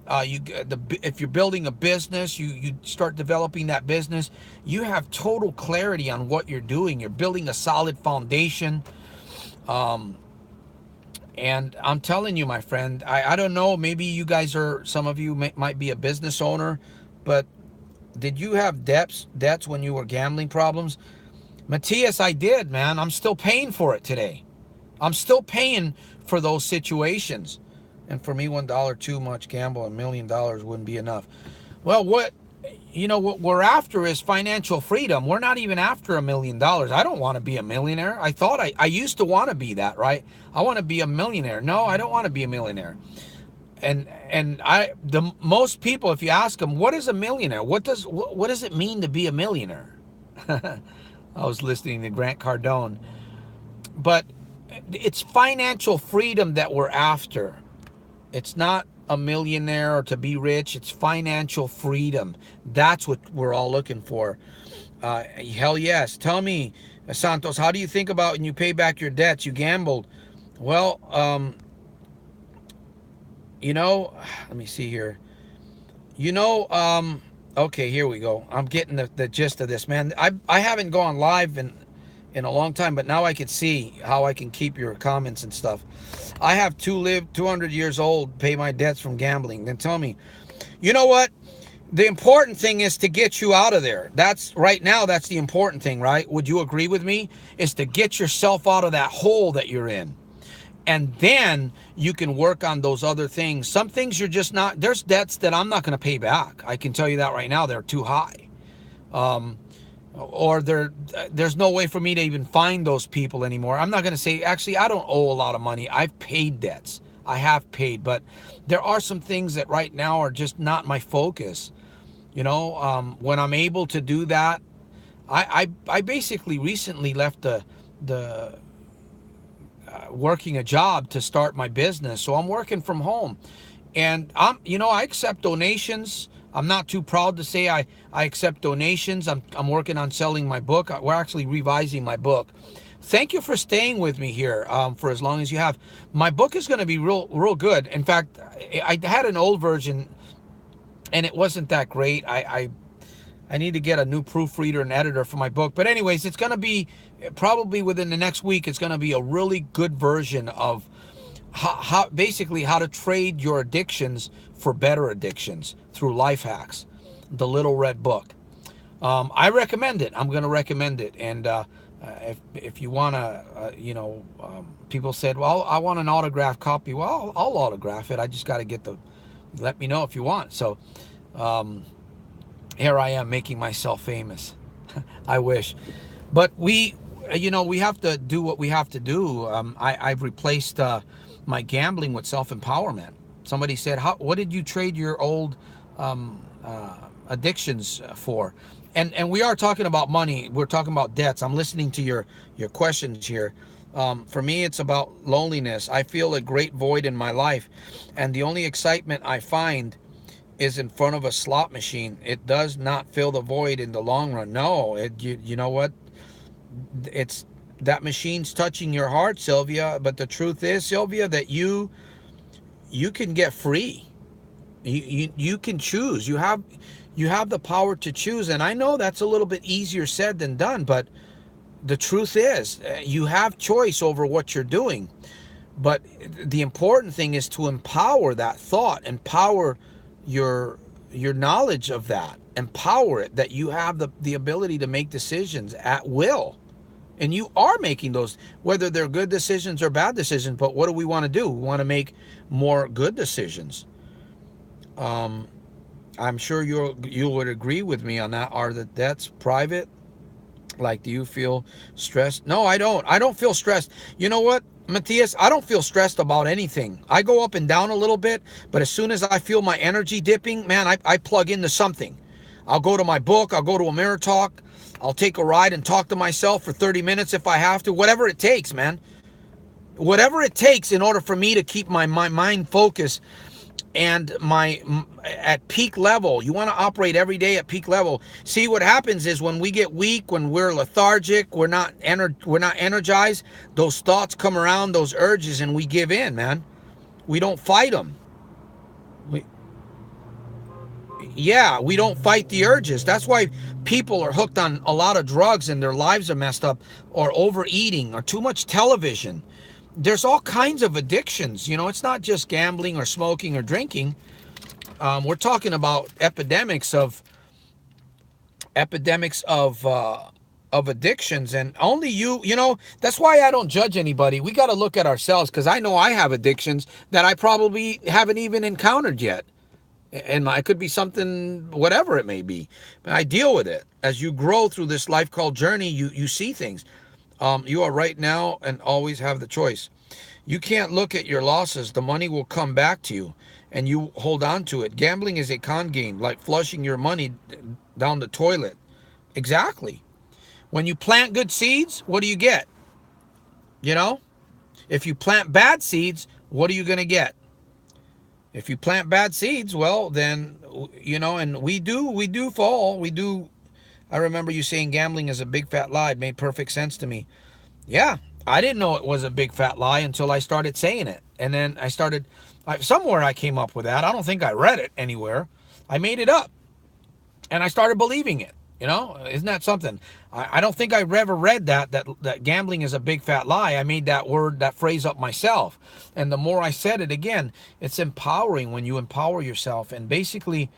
if you're building a business, you start developing that business, you have total clarity on what you're doing. You're building a solid foundation. And I'm telling you, my friend, I don't know, maybe you guys some of you might be a business owner, but did you have debts when you were gambling problems? Matthias, I did, man. I'm still paying for it today. I'm still paying for those situations. And for me, $1 too much gamble, $1 million wouldn't be enough. Well, what we're after is financial freedom. We're not even after $1 million. I don't want to be a millionaire. I used to want to be that, right? I want to be a millionaire. No, I don't want to be a millionaire. And most people, if you ask them, what is a millionaire? What does it mean to be a millionaire? I was listening to Grant Cardone. But it's financial freedom that we're after. It's not a millionaire or to be rich. It's financial freedom. That's what we're all looking for. Hell yes. Tell me, Santos, how do you think about when you pay back your debts? You gambled. Well, let me see here. Okay, here we go. I'm getting the gist of this, man. I haven't gone live in a long time, but now I can see how I can keep your comments and stuff. I have 200 years old, pay my debts from gambling. Then tell me, you know what? The important thing is to get you out of there. That's the important thing, right? Would you agree with me? Is to get yourself out of that hole that you're in. And then you can work on those other things. Some things you're just not, there's debts that I'm not going to pay back. I can tell you that right now. They're too high. Or there's no way for me to even find those people anymore. I'm not going to say, actually, I don't owe a lot of money. I've paid debts. I have paid, but there are some things that right now are just not my focus. When I'm able to do that, I basically recently left the working a job to start my business. So I'm working from home, and I accept donations. I'm not too proud to say I accept donations. I'm working on selling my book. We're actually revising my book. Thank you for staying with me here for as long as you have. My book is going to be real good. In fact, I had an old version, and it wasn't that great. I need to get a new proofreader and editor for my book. But anyways, it's going to be probably within the next week. It's going to be a really good version of how to trade your addictions for better addictions through life hacks, the Little Red Book. I recommend it. I'm going to recommend it. And If you want to, people said, well, I want an autographed copy. Well, I'll autograph it. I just got to get the, let me know if you want. So here I am making myself famous. I wish. But we have to do what we have to do. I've replaced my gambling with self-empowerment. Somebody said, what did you trade your old addictions for? And we are talking about money. We're talking about debts. I'm listening to your questions here. For me, it's about loneliness. I feel a great void in my life, and the only excitement I find is in front of a slot machine. It does not fill the void in the long run. No, you know what? It's that machine's touching your heart, Sylvia. But the truth is, Sylvia, that you can get free. You can choose. You have the power to choose. And I know that's a little bit easier said than done, but the truth is, you have choice over what you're doing. But the important thing is to empower that thought, empower your knowledge of that, empower it, that you have the ability to make decisions at will. And you are making those, whether they're good decisions or bad decisions. But what do we want to do? We want to make more good decisions. I'm sure you would agree with me on that. Are that that's private? Like, do you feel stressed? No, I don't. I don't feel stressed. You know what, Matthias? I don't feel stressed about anything. I go up and down a little bit, but as soon as I feel my energy dipping, man, I plug into something. I'll go to my book. I'll go to a mirror talk. I'll take a ride and talk to myself for 30 minutes if I have to. Whatever it takes, man. Whatever it takes in order for me to keep my mind focused and my at peak level. You want to operate every day at peak level. See, what happens is when we get weak, when we're lethargic, we're not energized, those thoughts come around, those urges, and we give in, man. We don't fight them. We, yeah, we don't fight the urges. That's why people are hooked on a lot of drugs and their lives are messed up, or overeating, or too much television. There's all kinds of addictions. It's not just gambling or smoking or drinking. We're talking about epidemics of addictions, and only that's why I don't judge anybody. We got to look at ourselves, because I know I have addictions that I probably haven't even encountered yet, and it could be something, whatever it may be. I deal with it. As you grow through this life called journey, you see things. You are right now and always have the choice. You can't look at your losses. The money will come back to you, and you hold on to it. Gambling is a con game, like flushing your money down the toilet. Exactly. When you plant good seeds, what do you get? If you plant bad seeds, what are you going to get? If you plant bad seeds, well, then, and we do fall. We do. I remember you saying gambling is a big fat lie. It made perfect sense to me. Yeah, I didn't know it was a big fat lie until I started saying it. And then somewhere I came up with that. I don't think I read it anywhere. I made it up. And I started believing it. Isn't that something? I don't think I ever read that gambling is a big fat lie. I made that phrase up myself. And the more I said it, again, it's empowering when you empower yourself. And basically,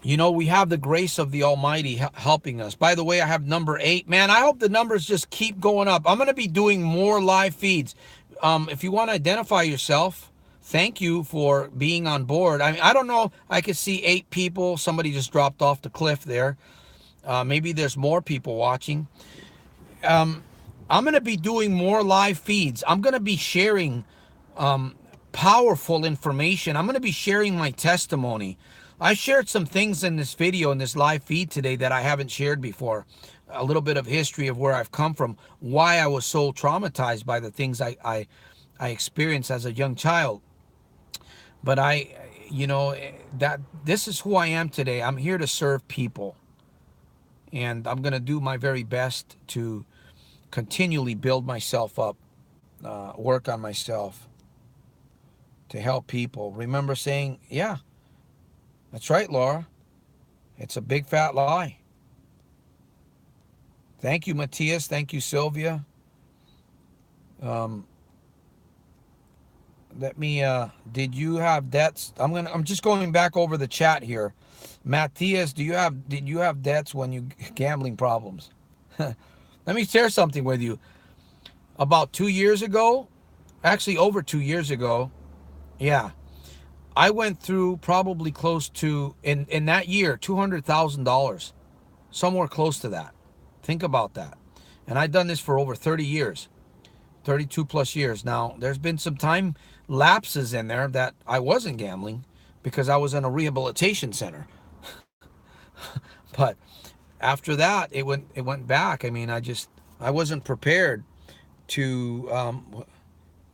we have the grace of the Almighty helping us. By the way, I have number 8. Man, I hope the numbers just keep going up. I'm going to be doing more live feeds. If you want to identify yourself, thank you for being on board. I don't know. I could see 8 people. Somebody just dropped off the cliff there. Maybe there's more people watching. I'm going to be doing more live feeds. I'm going to be sharing powerful information. I'm going to be sharing my testimony. I shared some things in this video, in this live feed today, that I haven't shared before. A little bit of history of where I've come from, why I was so traumatized by the things I experienced as a young child. But that this is who I am today. I'm here to serve people. And I'm going to do my very best to continually build myself up, work on myself, to help people. Remember saying, yeah, that's right, Laura. It's a big fat lie. Thank you, Matthias. Thank you, Sylvia. Did you have debts? I'm just going back over the chat here. Matthias, did you have debts when you gambling problems? Let me share something with you. About 2 years ago, actually over 2 years ago, yeah, I went through probably close to in that year $200,000, somewhere close to that. Think about that. And I've done this for over 30 years, 32 plus years. Now, there's been some time lapses in there that I wasn't gambling because I was in a rehabilitation center. But after that, it went back. I mean, I wasn't prepared to.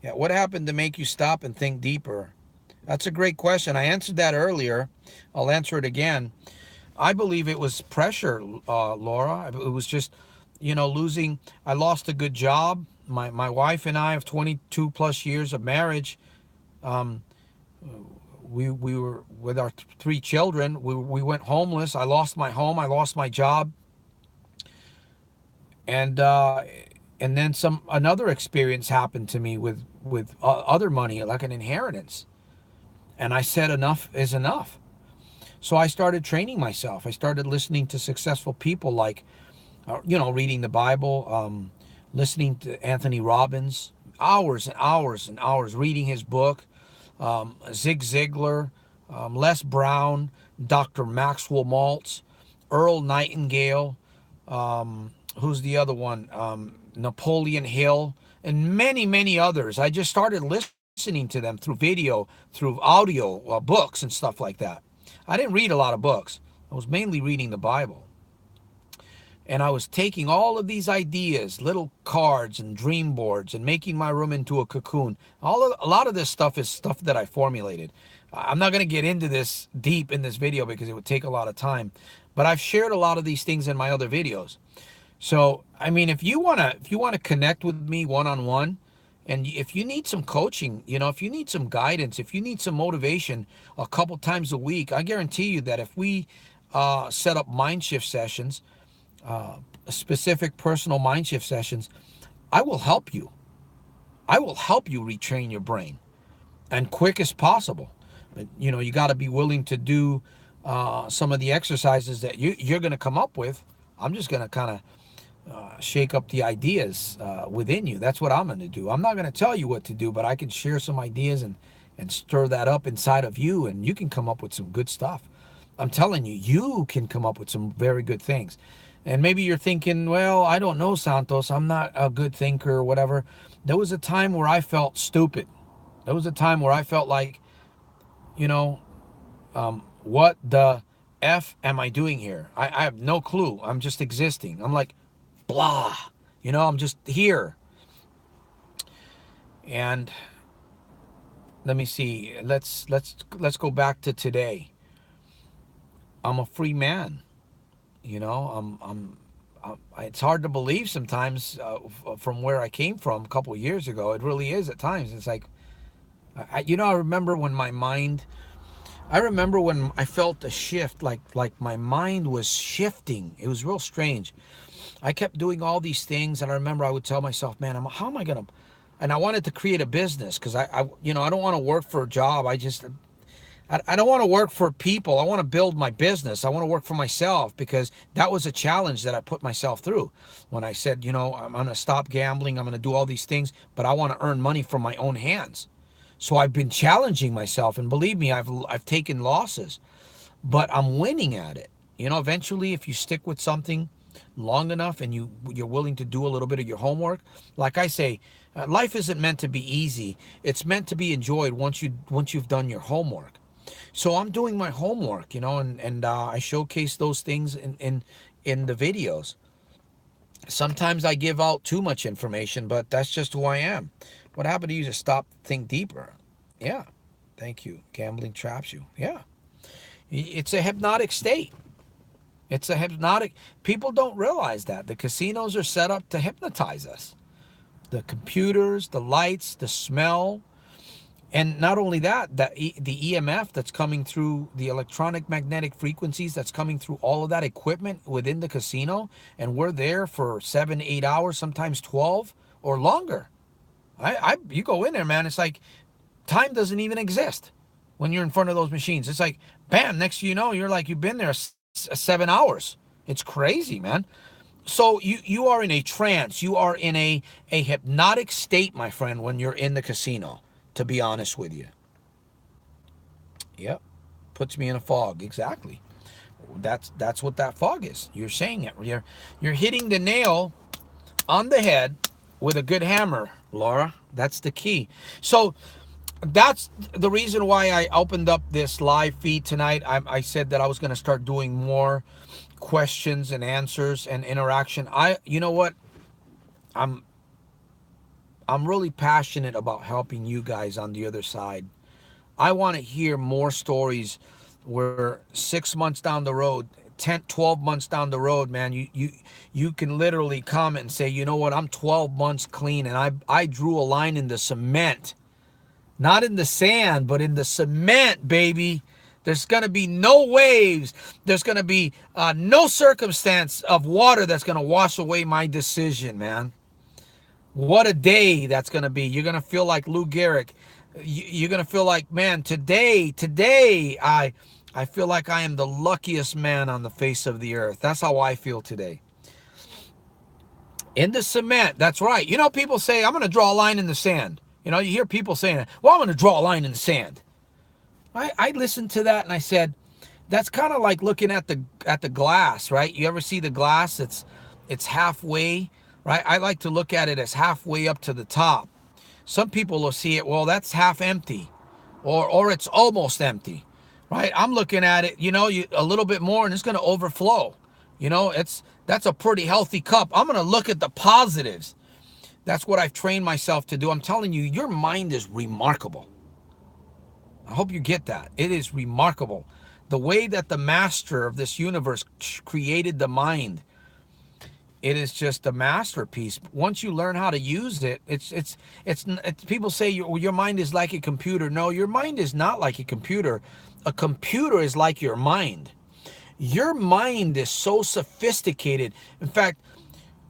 Yeah, what happened to make you stop and think deeper? That's a great question. I answered that earlier. I'll answer it again. I believe it was pressure, Laura. It was just, losing. I lost a good job. My wife and I, of 22 plus years of marriage, we were with our three children. We went homeless. I lost my home. I lost my job, and and then another experience happened to me with other money, like an inheritance. And I said, enough is enough. So I started training myself. I started listening to successful people, like, reading the Bible, listening to Anthony Robbins, hours and hours and hours reading his book, Zig Ziglar, Les Brown, Dr. Maxwell Maltz, Earl Nightingale, who's the other one? Napoleon Hill, and many, many others. I just started listening to them through video, through audio, books, and stuff like that. I didn't read a lot of books. I was mainly reading the Bible. And I was taking all of these ideas, little cards and dream boards, and making my room into a cocoon. A lot of this stuff is stuff that I formulated. I'm not going to get into this deep in this video because it would take a lot of time. But I've shared a lot of these things in my other videos. So, I mean, if you wanna connect with me one on one, and if you need some coaching, if you need some guidance, if you need some motivation a couple times a week, I guarantee you that if we set up mind shift sessions, specific personal mind shift sessions, I will help you. I will help you retrain your brain and quick as possible. But, you got to be willing to do some of the exercises that you're going to come up with. I'm just going to kind of shake up the ideas within you. That's what I'm going to do. I'm not going to tell you what to do, but I can share some ideas and stir that up inside of you, and you can come up with some good stuff. I'm telling you, you can come up with some very good things. And maybe you're thinking, well, I don't know, Santos. I'm not a good thinker or whatever. There was a time where I felt stupid. There was a time where I felt like, you know, what the F am I doing here? I have no clue. I'm just existing. I'm like, blah. I'm just here. And let me see. Let's go back to today. I'm a free man. It's hard to believe sometimes from where I came from a couple of years ago. It really is at times. It's like, I remember when I felt a shift, like my mind was shifting. It was real strange. I kept doing all these things, and I remember I would tell myself, man, how am I gonna? And I wanted to create a business because I don't want to work for a job. I don't want to work for people. I want to build my business. I want to work for myself because that was a challenge that I put myself through when I said, I'm going to stop gambling. I'm going to do all these things, but I want to earn money from my own hands. So I've been challenging myself, and believe me, I've taken losses, but I'm winning at it. Eventually, if you stick with something long enough and you're willing to do a little bit of your homework, like I say, life isn't meant to be easy. It's meant to be enjoyed once you've done your homework. So I'm doing my homework, and I showcase those things in the videos. Sometimes I give out too much information, but that's just who I am. What happened to you to stop, think deeper? Yeah. Thank you. Gambling traps you. Yeah. It's a hypnotic state. It's a hypnotic. People don't realize that. The casinos are set up to hypnotize us. The computers, the lights, the smell. And not only that, the EMF that's coming through the electronic magnetic frequencies that's coming through all of that equipment within the casino. And we're there for 7, 8 hours, sometimes 12 or longer. You go in there, man, it's like time doesn't even exist when you're in front of those machines. It's like, bam, next you've been there 7 hours. It's crazy, man. So you are in a trance. You are in a hypnotic state, my friend, when you're in the casino, to be honest with you. Yep. Puts me in a fog. Exactly. That's what that fog is. You're saying it. You're hitting the nail on the head with a good hammer, Laura. That's the key. So that's the reason why I opened up this live feed tonight. I said that I was going to start doing more questions and answers and interaction. You know what? I'm really passionate about helping you guys on the other side. I want to hear more stories where 6 months down the road, 10, 12 months down the road, man, you can literally come and say, you know what, I'm 12 months clean, and I drew a line in the cement. Not in the sand, but in the cement, baby. There's going to be no waves. There's going to be no circumstance of water that's going to wash away my decision, man. What a day that's going to be. You're going to feel like Lou Gehrig. You're going to feel like, man, today, I feel like I am the luckiest man on the face of the earth. That's how I feel today. In the cement, that's right. You know, people say, I'm going to draw a line in the sand. You know, you hear people saying, well, I'm going to draw a line in the sand. I listened to that and I said, that's kind of like looking at the glass, right? You ever see the glass? It's halfway, right? I like to look at it as halfway up to the top. Some people will see it, well, that's half empty, or it's almost empty, right? I'm looking at it, you know, a little bit more and it's going to overflow. You know, that's a pretty healthy cup. I'm going to look at the positives. That's what I've trained myself to do. I'm telling you, your mind is remarkable. I hope you get that. It is remarkable. The way that the master of this universe created the mind, it is just a masterpiece. Once you learn how to use it, it's people say your mind is like a computer. No, your mind is not like a computer. A computer is like your mind. Your mind is so sophisticated. In fact,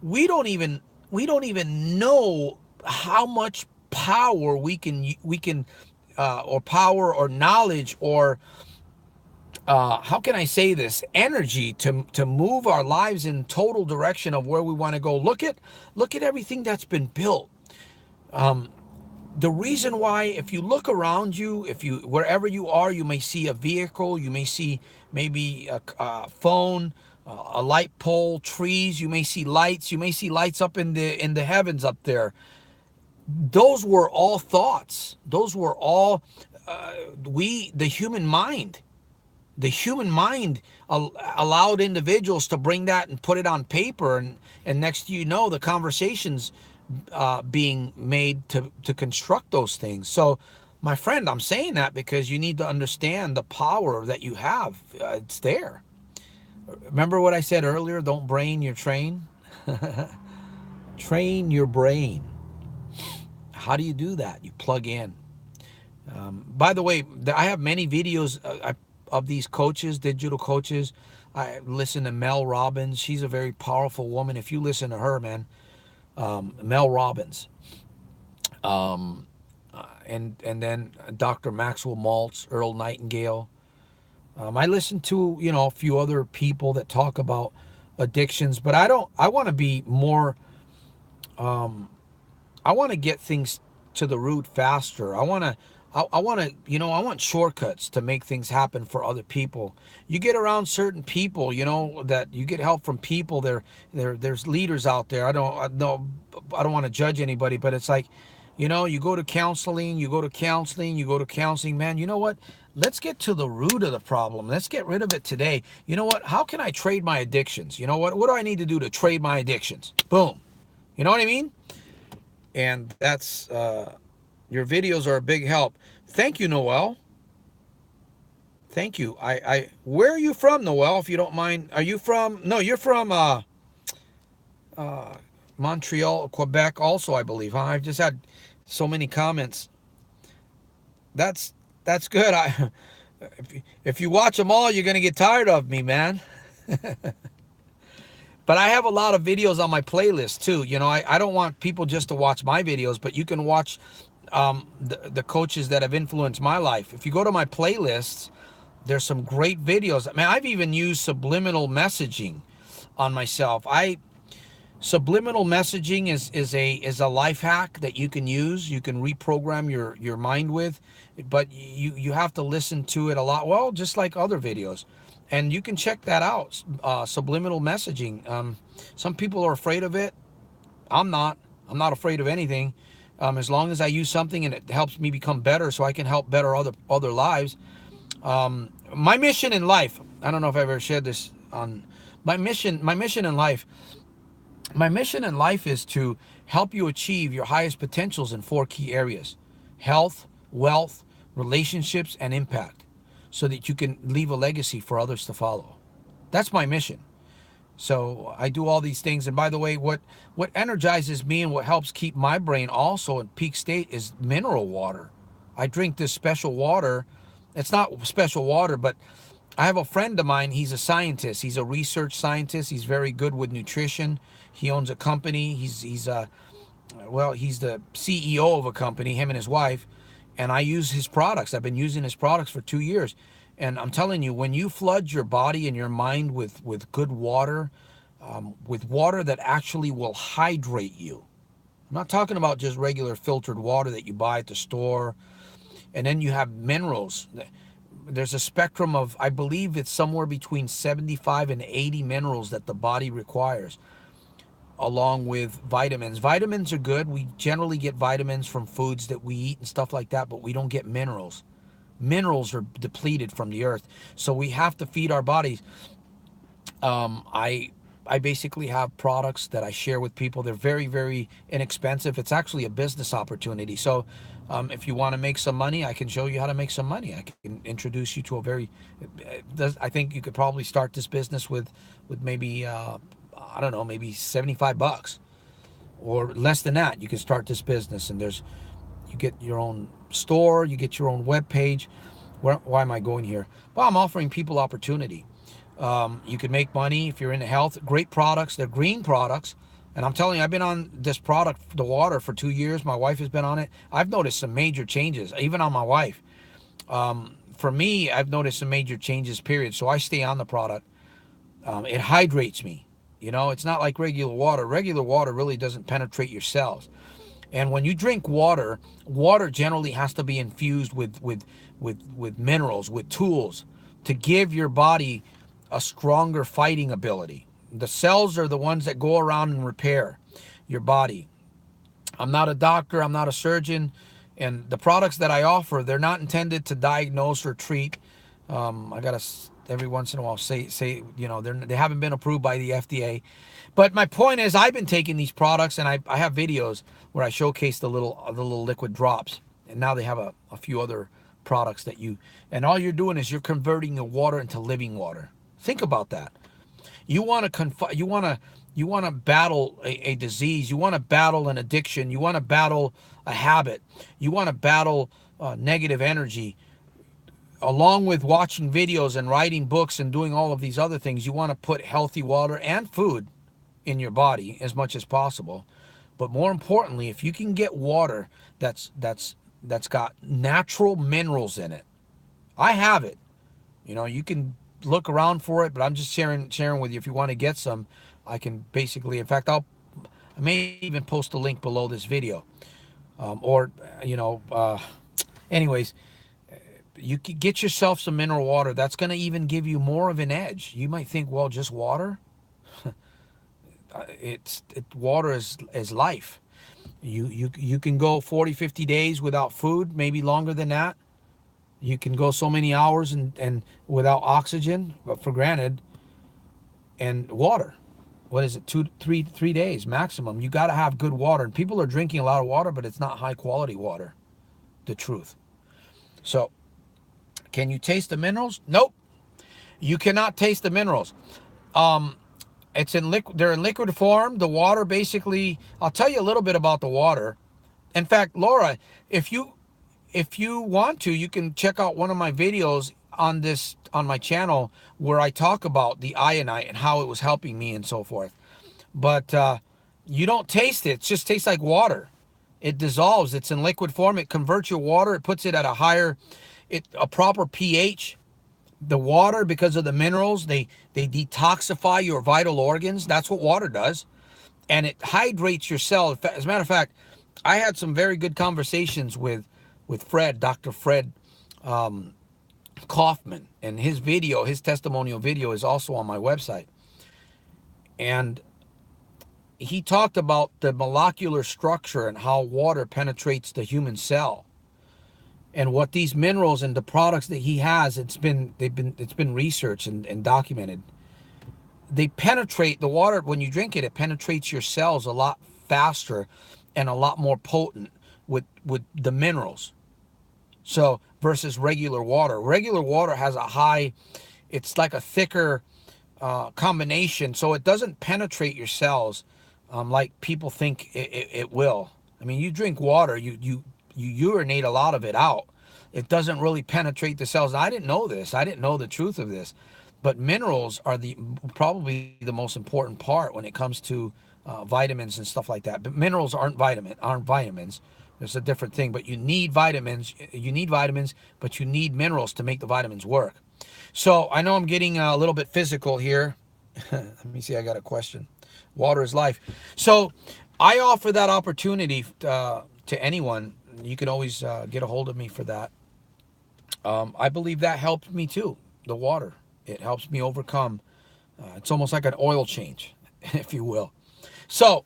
we don't even know how much power we can or power or knowledge or how can I say this, energy to move our lives in total direction of where we want to go. Look at everything that's been built. The reason why, if you look around you, wherever you are, you may see a vehicle, you may see maybe a phone, a light pole, trees, you may see lights up in the heavens up there. Those were all thoughts. Those were all the human mind. The human mind allowed individuals to bring that and put it on paper, and next you know, the conversations being made to construct those things. So, my friend, I'm saying that because you need to understand the power that you have. It's there. Remember what I said earlier? Don't brain your train. Train your brain. How do you do that? You plug in. By the way, I have many videos of these coaches, digital coaches. I listen to Mel Robbins. She's a very powerful woman. If you listen to her, man, Mel Robbins. And then Dr. Maxwell Maltz, Earl Nightingale. I listen to, a few other people that talk about addictions, but I want to be more, I want to get things to the root faster. I want shortcuts to make things happen for other people. You get around certain people, that you get help from people. There's leaders out there. I don't want to judge anybody, but it's like, you go to counseling, man. You know what? Let's get to the root of the problem. Let's get rid of it today. You know what? How can I trade my addictions? You know what? What do I need to do to trade my addictions? Boom. You know what I mean? And that's, your videos are a big help. Thank you, Noel. Thank you. Where are you from, Noel, if you don't mind? Are you from, no, you're from Montreal, Quebec also, I believe, huh? I've just had so many comments. That's good. If you watch them all, you're going to get tired of me, man. But I have a lot of videos on my playlist too. I don't want people just to watch my videos, but you can watch the coaches that have influenced my life. If you go to my playlists, there's some great videos. I mean, I've even used subliminal messaging on myself. I Subliminal messaging is a life hack that you can use. You can reprogram your mind with, but you have to listen to it a lot. Well, just like other videos, and you can check that out. Subliminal messaging. Some people are afraid of it. I'm not. I'm not afraid of anything. As long as I use something and it helps me become better, so I can help better other lives. My mission in life. I don't know if I've ever shared this on my mission. My mission in life. My mission in life is to help you achieve your highest potentials in 4 key areas: health, wealth, relationships, and impact, so that you can leave a legacy for others to follow. That's my mission. So I do all these things. And by the way, what energizes me and what helps keep my brain also in peak state is mineral water. I drink this special water. It's not special water, but I have a friend of mine. He's a scientist. He's a research scientist. He's very good with nutrition. He owns a company. He's the CEO of a company, him and his wife. And I use his products. I've been using his products for 2 years. And I'm telling you, when you flood your body and your mind with good water, with water that actually will hydrate you. I'm not talking about just regular filtered water that you buy at the store. And then you have minerals. There's a spectrum of, I believe it's somewhere between 75 and 80 minerals that the body requires, along with vitamins. Vitamins are good. We generally get vitamins from foods that we eat and stuff like that, but we don't get minerals. Minerals are depleted from the earth, so we have to feed our bodies. I basically have products that I share with people. They're very, very inexpensive. It's actually a business opportunity. So if you want to make some money, I can show you how to make some money. I can introduce you to a very, I think you could probably start this business with maybe, I don't know, maybe $75 or less than that. You can start this business, and you get your own store, you get your own web page. Why am I going here? Well, I'm offering people opportunity. You can make money if you're into health. Great products. They're green products. And I'm telling you, I've been on this product, the water, for 2 years. My wife has been on it. I've noticed some major changes, even on my wife. For me, I've noticed some major changes, period. So I stay on the product. It hydrates me. You know, it's not like regular water. Regular water really doesn't penetrate your cells. And when you drink water, water generally has to be infused with minerals, with tools, to give your body a stronger fighting ability. The cells are the ones that go around and repair your body. I'm not a doctor, I'm not a surgeon, and the products that I offer, they're not intended to diagnose or treat. I gotta every once in a while say you know, they haven't been approved by the FDA. But my point is, I've been taking these products, and I have videos where I showcase the little liquid drops, and now they have a few other products that and all you're doing is you're converting the water into living water. Think about that. You want to battle a disease. You want to battle an addiction. You want to battle a habit. You want to battle negative energy. Along with watching videos and writing books and doing all of these other things, you want to put healthy water and food in your body as much as possible. But more importantly, if you can get water that's got natural minerals in it, I have it. You know, you can look around for it, but I'm just sharing with you. If you want to get some, I can basically, in fact, I may even post a link below this video. Anyways, you can get yourself some mineral water. That's going to even give you more of an edge. You might think, well, just water? Water is life. You can go 40, 50 days without food, maybe longer than that. You can go so many hours and without oxygen, but for granted, and water. What is it? 3 days maximum. You got to have good water. And people are drinking a lot of water, but it's not high quality water. The truth. So, can you taste the minerals? Nope. You cannot taste the minerals. It's in liquid. They're in liquid form. The water, basically, I'll tell you a little bit about the water. In fact, Laura, if you want to, you can check out one of my videos on my channel where I talk about the iodine and how it was helping me and so forth. But you don't taste it. It just tastes like water. It dissolves. It's in liquid form. It converts your water. It puts it at a proper pH. The water, because of the minerals, they detoxify your vital organs. That's what water does. and it hydrates your cells. As a matter of fact, I had some very good conversations with Fred, Dr. Fred Kaufman, and his video, his testimonial video, is also on my website. And he talked about the molecular structure and how water penetrates the human cell, and what these minerals and the products that he has, it's been researched and documented. They penetrate the water. When you drink it, it penetrates your cells a lot faster and a lot more potent with the minerals. So versus regular water. Regular water has a high, it's like a thicker combination, so it doesn't penetrate your cells like people think it will. I mean, you drink water, you urinate a lot of it out. It doesn't really penetrate the cells. I didn't know this. I didn't know the truth of this. But minerals are probably the most important part when it comes to vitamins and stuff like that. But minerals aren't vitamins. There's a different thing. But you need vitamins. You need vitamins, but you need minerals to make the vitamins work. So I know I'm getting a little bit physical here. Let me see. I got a question. Water is life. So I offer that opportunity to anyone. You can always get a hold of me for that. I believe that helped me too. The water. It helps me overcome. It's almost like an oil change, if you will. So,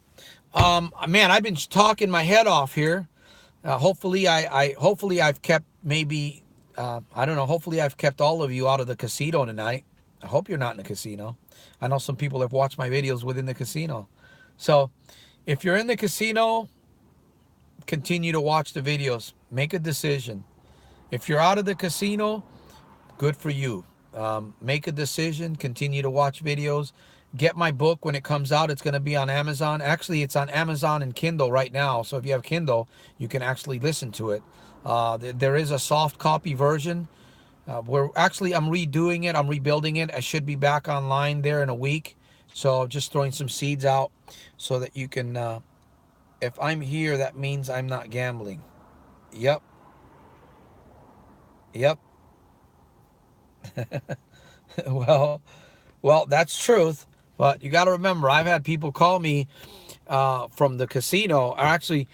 man, I've been talking my head off here. Hopefully I've kept maybe, I don't know, hopefully I've kept all of you out of the casino tonight. I hope you're not in the casino. I know some people have watched my videos within the casino. So if you're in the casino, continue to watch the videos. Make a decision. If you're out of the casino, good for you. Make a decision. Continue to watch videos. Get my book when it comes out. It's going to be on Amazon. Actually, it's on Amazon and Kindle right now. So if you have Kindle, you can actually listen to it. There is a soft copy version. I'm redoing it. I'm rebuilding it. I should be back online there in a week. So just throwing some seeds out so that you can, if I'm here, that means I'm not gambling. Yep. Yep. well, that's truth. But you got to remember, I've had people call me from the casino. Actually,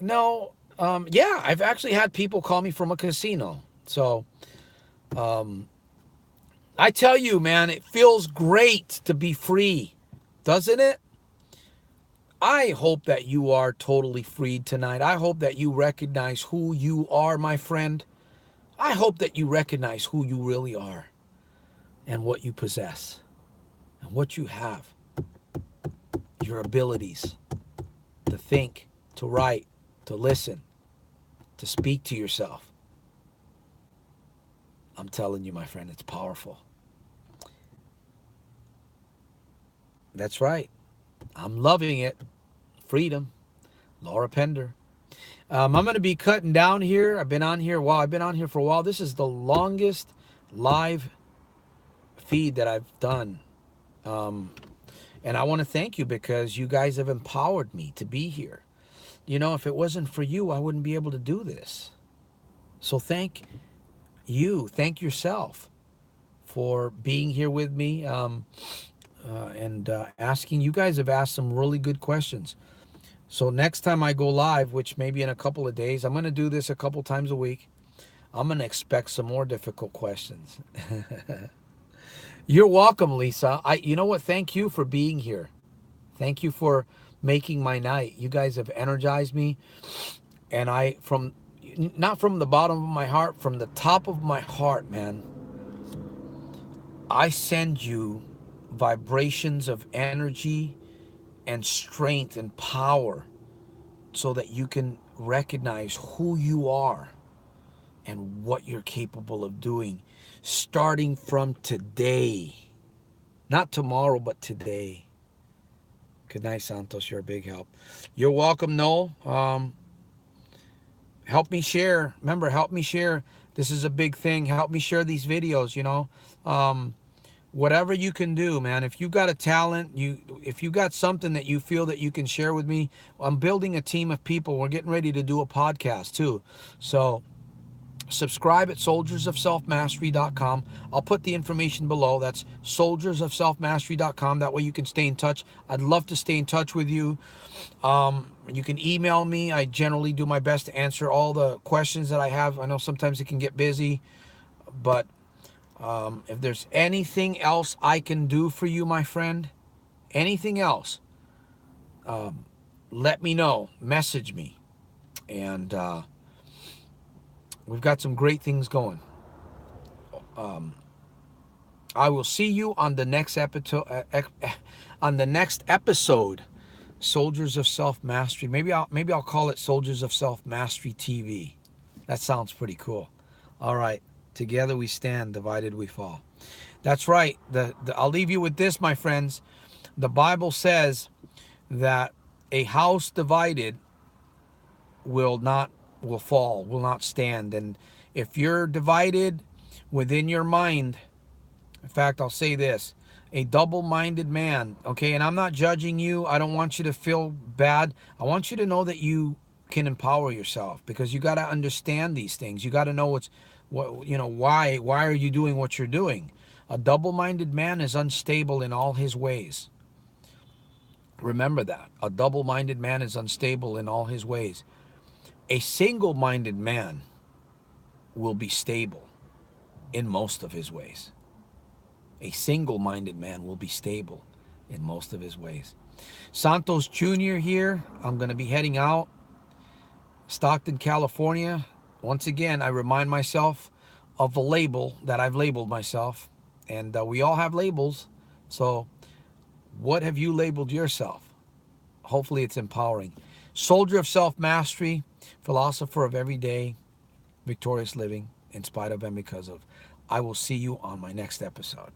no, yeah, I've actually had people call me from a casino. So I tell you, man, it feels great to be free, doesn't it? I hope that you are totally freed tonight. I hope that you recognize who you are, my friend. I hope that you recognize who you really are and what you possess and what you have. Your abilities to think, to write, to listen, to speak to yourself. I'm telling you, my friend, it's powerful. That's right. I'm loving it. Freedom. Laura Pender. I'm going to be cutting down here. I've been on here for a while. This is the longest live feed that I've done. And I want to thank you because you guys have empowered me to be here. You know, if it wasn't for you, I wouldn't be able to do this. So thank you. Thank yourself for being here with me and asking. You guys have asked some really good questions. So next time I go live, which may be in a couple of days, I'm going to do this a couple times a week. I'm going to expect some more difficult questions. You're welcome, Lisa. You know what? Thank you for being here. Thank you for making my night. You guys have energized me. And not from the bottom of my heart, from the top of my heart, man, I send you vibrations of energy and strength and power so that you can recognize who you are and what you're capable of doing starting from today. Not tomorrow, but today. Good night, Santos. You're a big help. You're welcome, Noel. Help me share. Remember, help me share. This is a big thing. Help me share these videos, you know. Whatever you can do, man. If you got a talent, if you got something that you feel that you can share with me, I'm building a team of people. We're getting ready to do a podcast too. So Subscribe at soldiersofselfmastery.com. I'll put the information below. That's soldiersofselfmastery.com. That way you can stay in touch. I'd love to stay in touch with you. You can email me. I generally do my best to answer all the questions that I have. I know sometimes it can get busy, but if there's anything else I can do for you, my friend, anything else, let me know. Message me. And we've got some great things going. I will see you on the next episode, Soldiers of Self-Mastery. Maybe I'll call it Soldiers of Self-Mastery TV. That sounds pretty cool. All right. Together we stand, divided we fall. That's right. I'll leave you with this, my friends. The Bible says that a house divided will fall, will not stand. And if you're divided within your mind, in fact, I'll say this, a double-minded man, okay, and I'm not judging you. I don't want you to feel bad. I want you to know that you can empower yourself, because you got to understand these things. You got to know why are you doing what you're doing. A double-minded man is unstable in all his ways. Remember that. A double-minded man is unstable in all his ways. A single-minded man will be stable in most of his ways. A single-minded man will be stable in most of his ways. Santos Jr. here. I'm going to be heading out. Stockton, California. Once again, I remind myself of the label that I've labeled myself. And we all have labels. So what have you labeled yourself? Hopefully it's empowering. Soldier of Self-Mastery, philosopher of everyday, victorious living, in spite of and because of. I will see you on my next episode.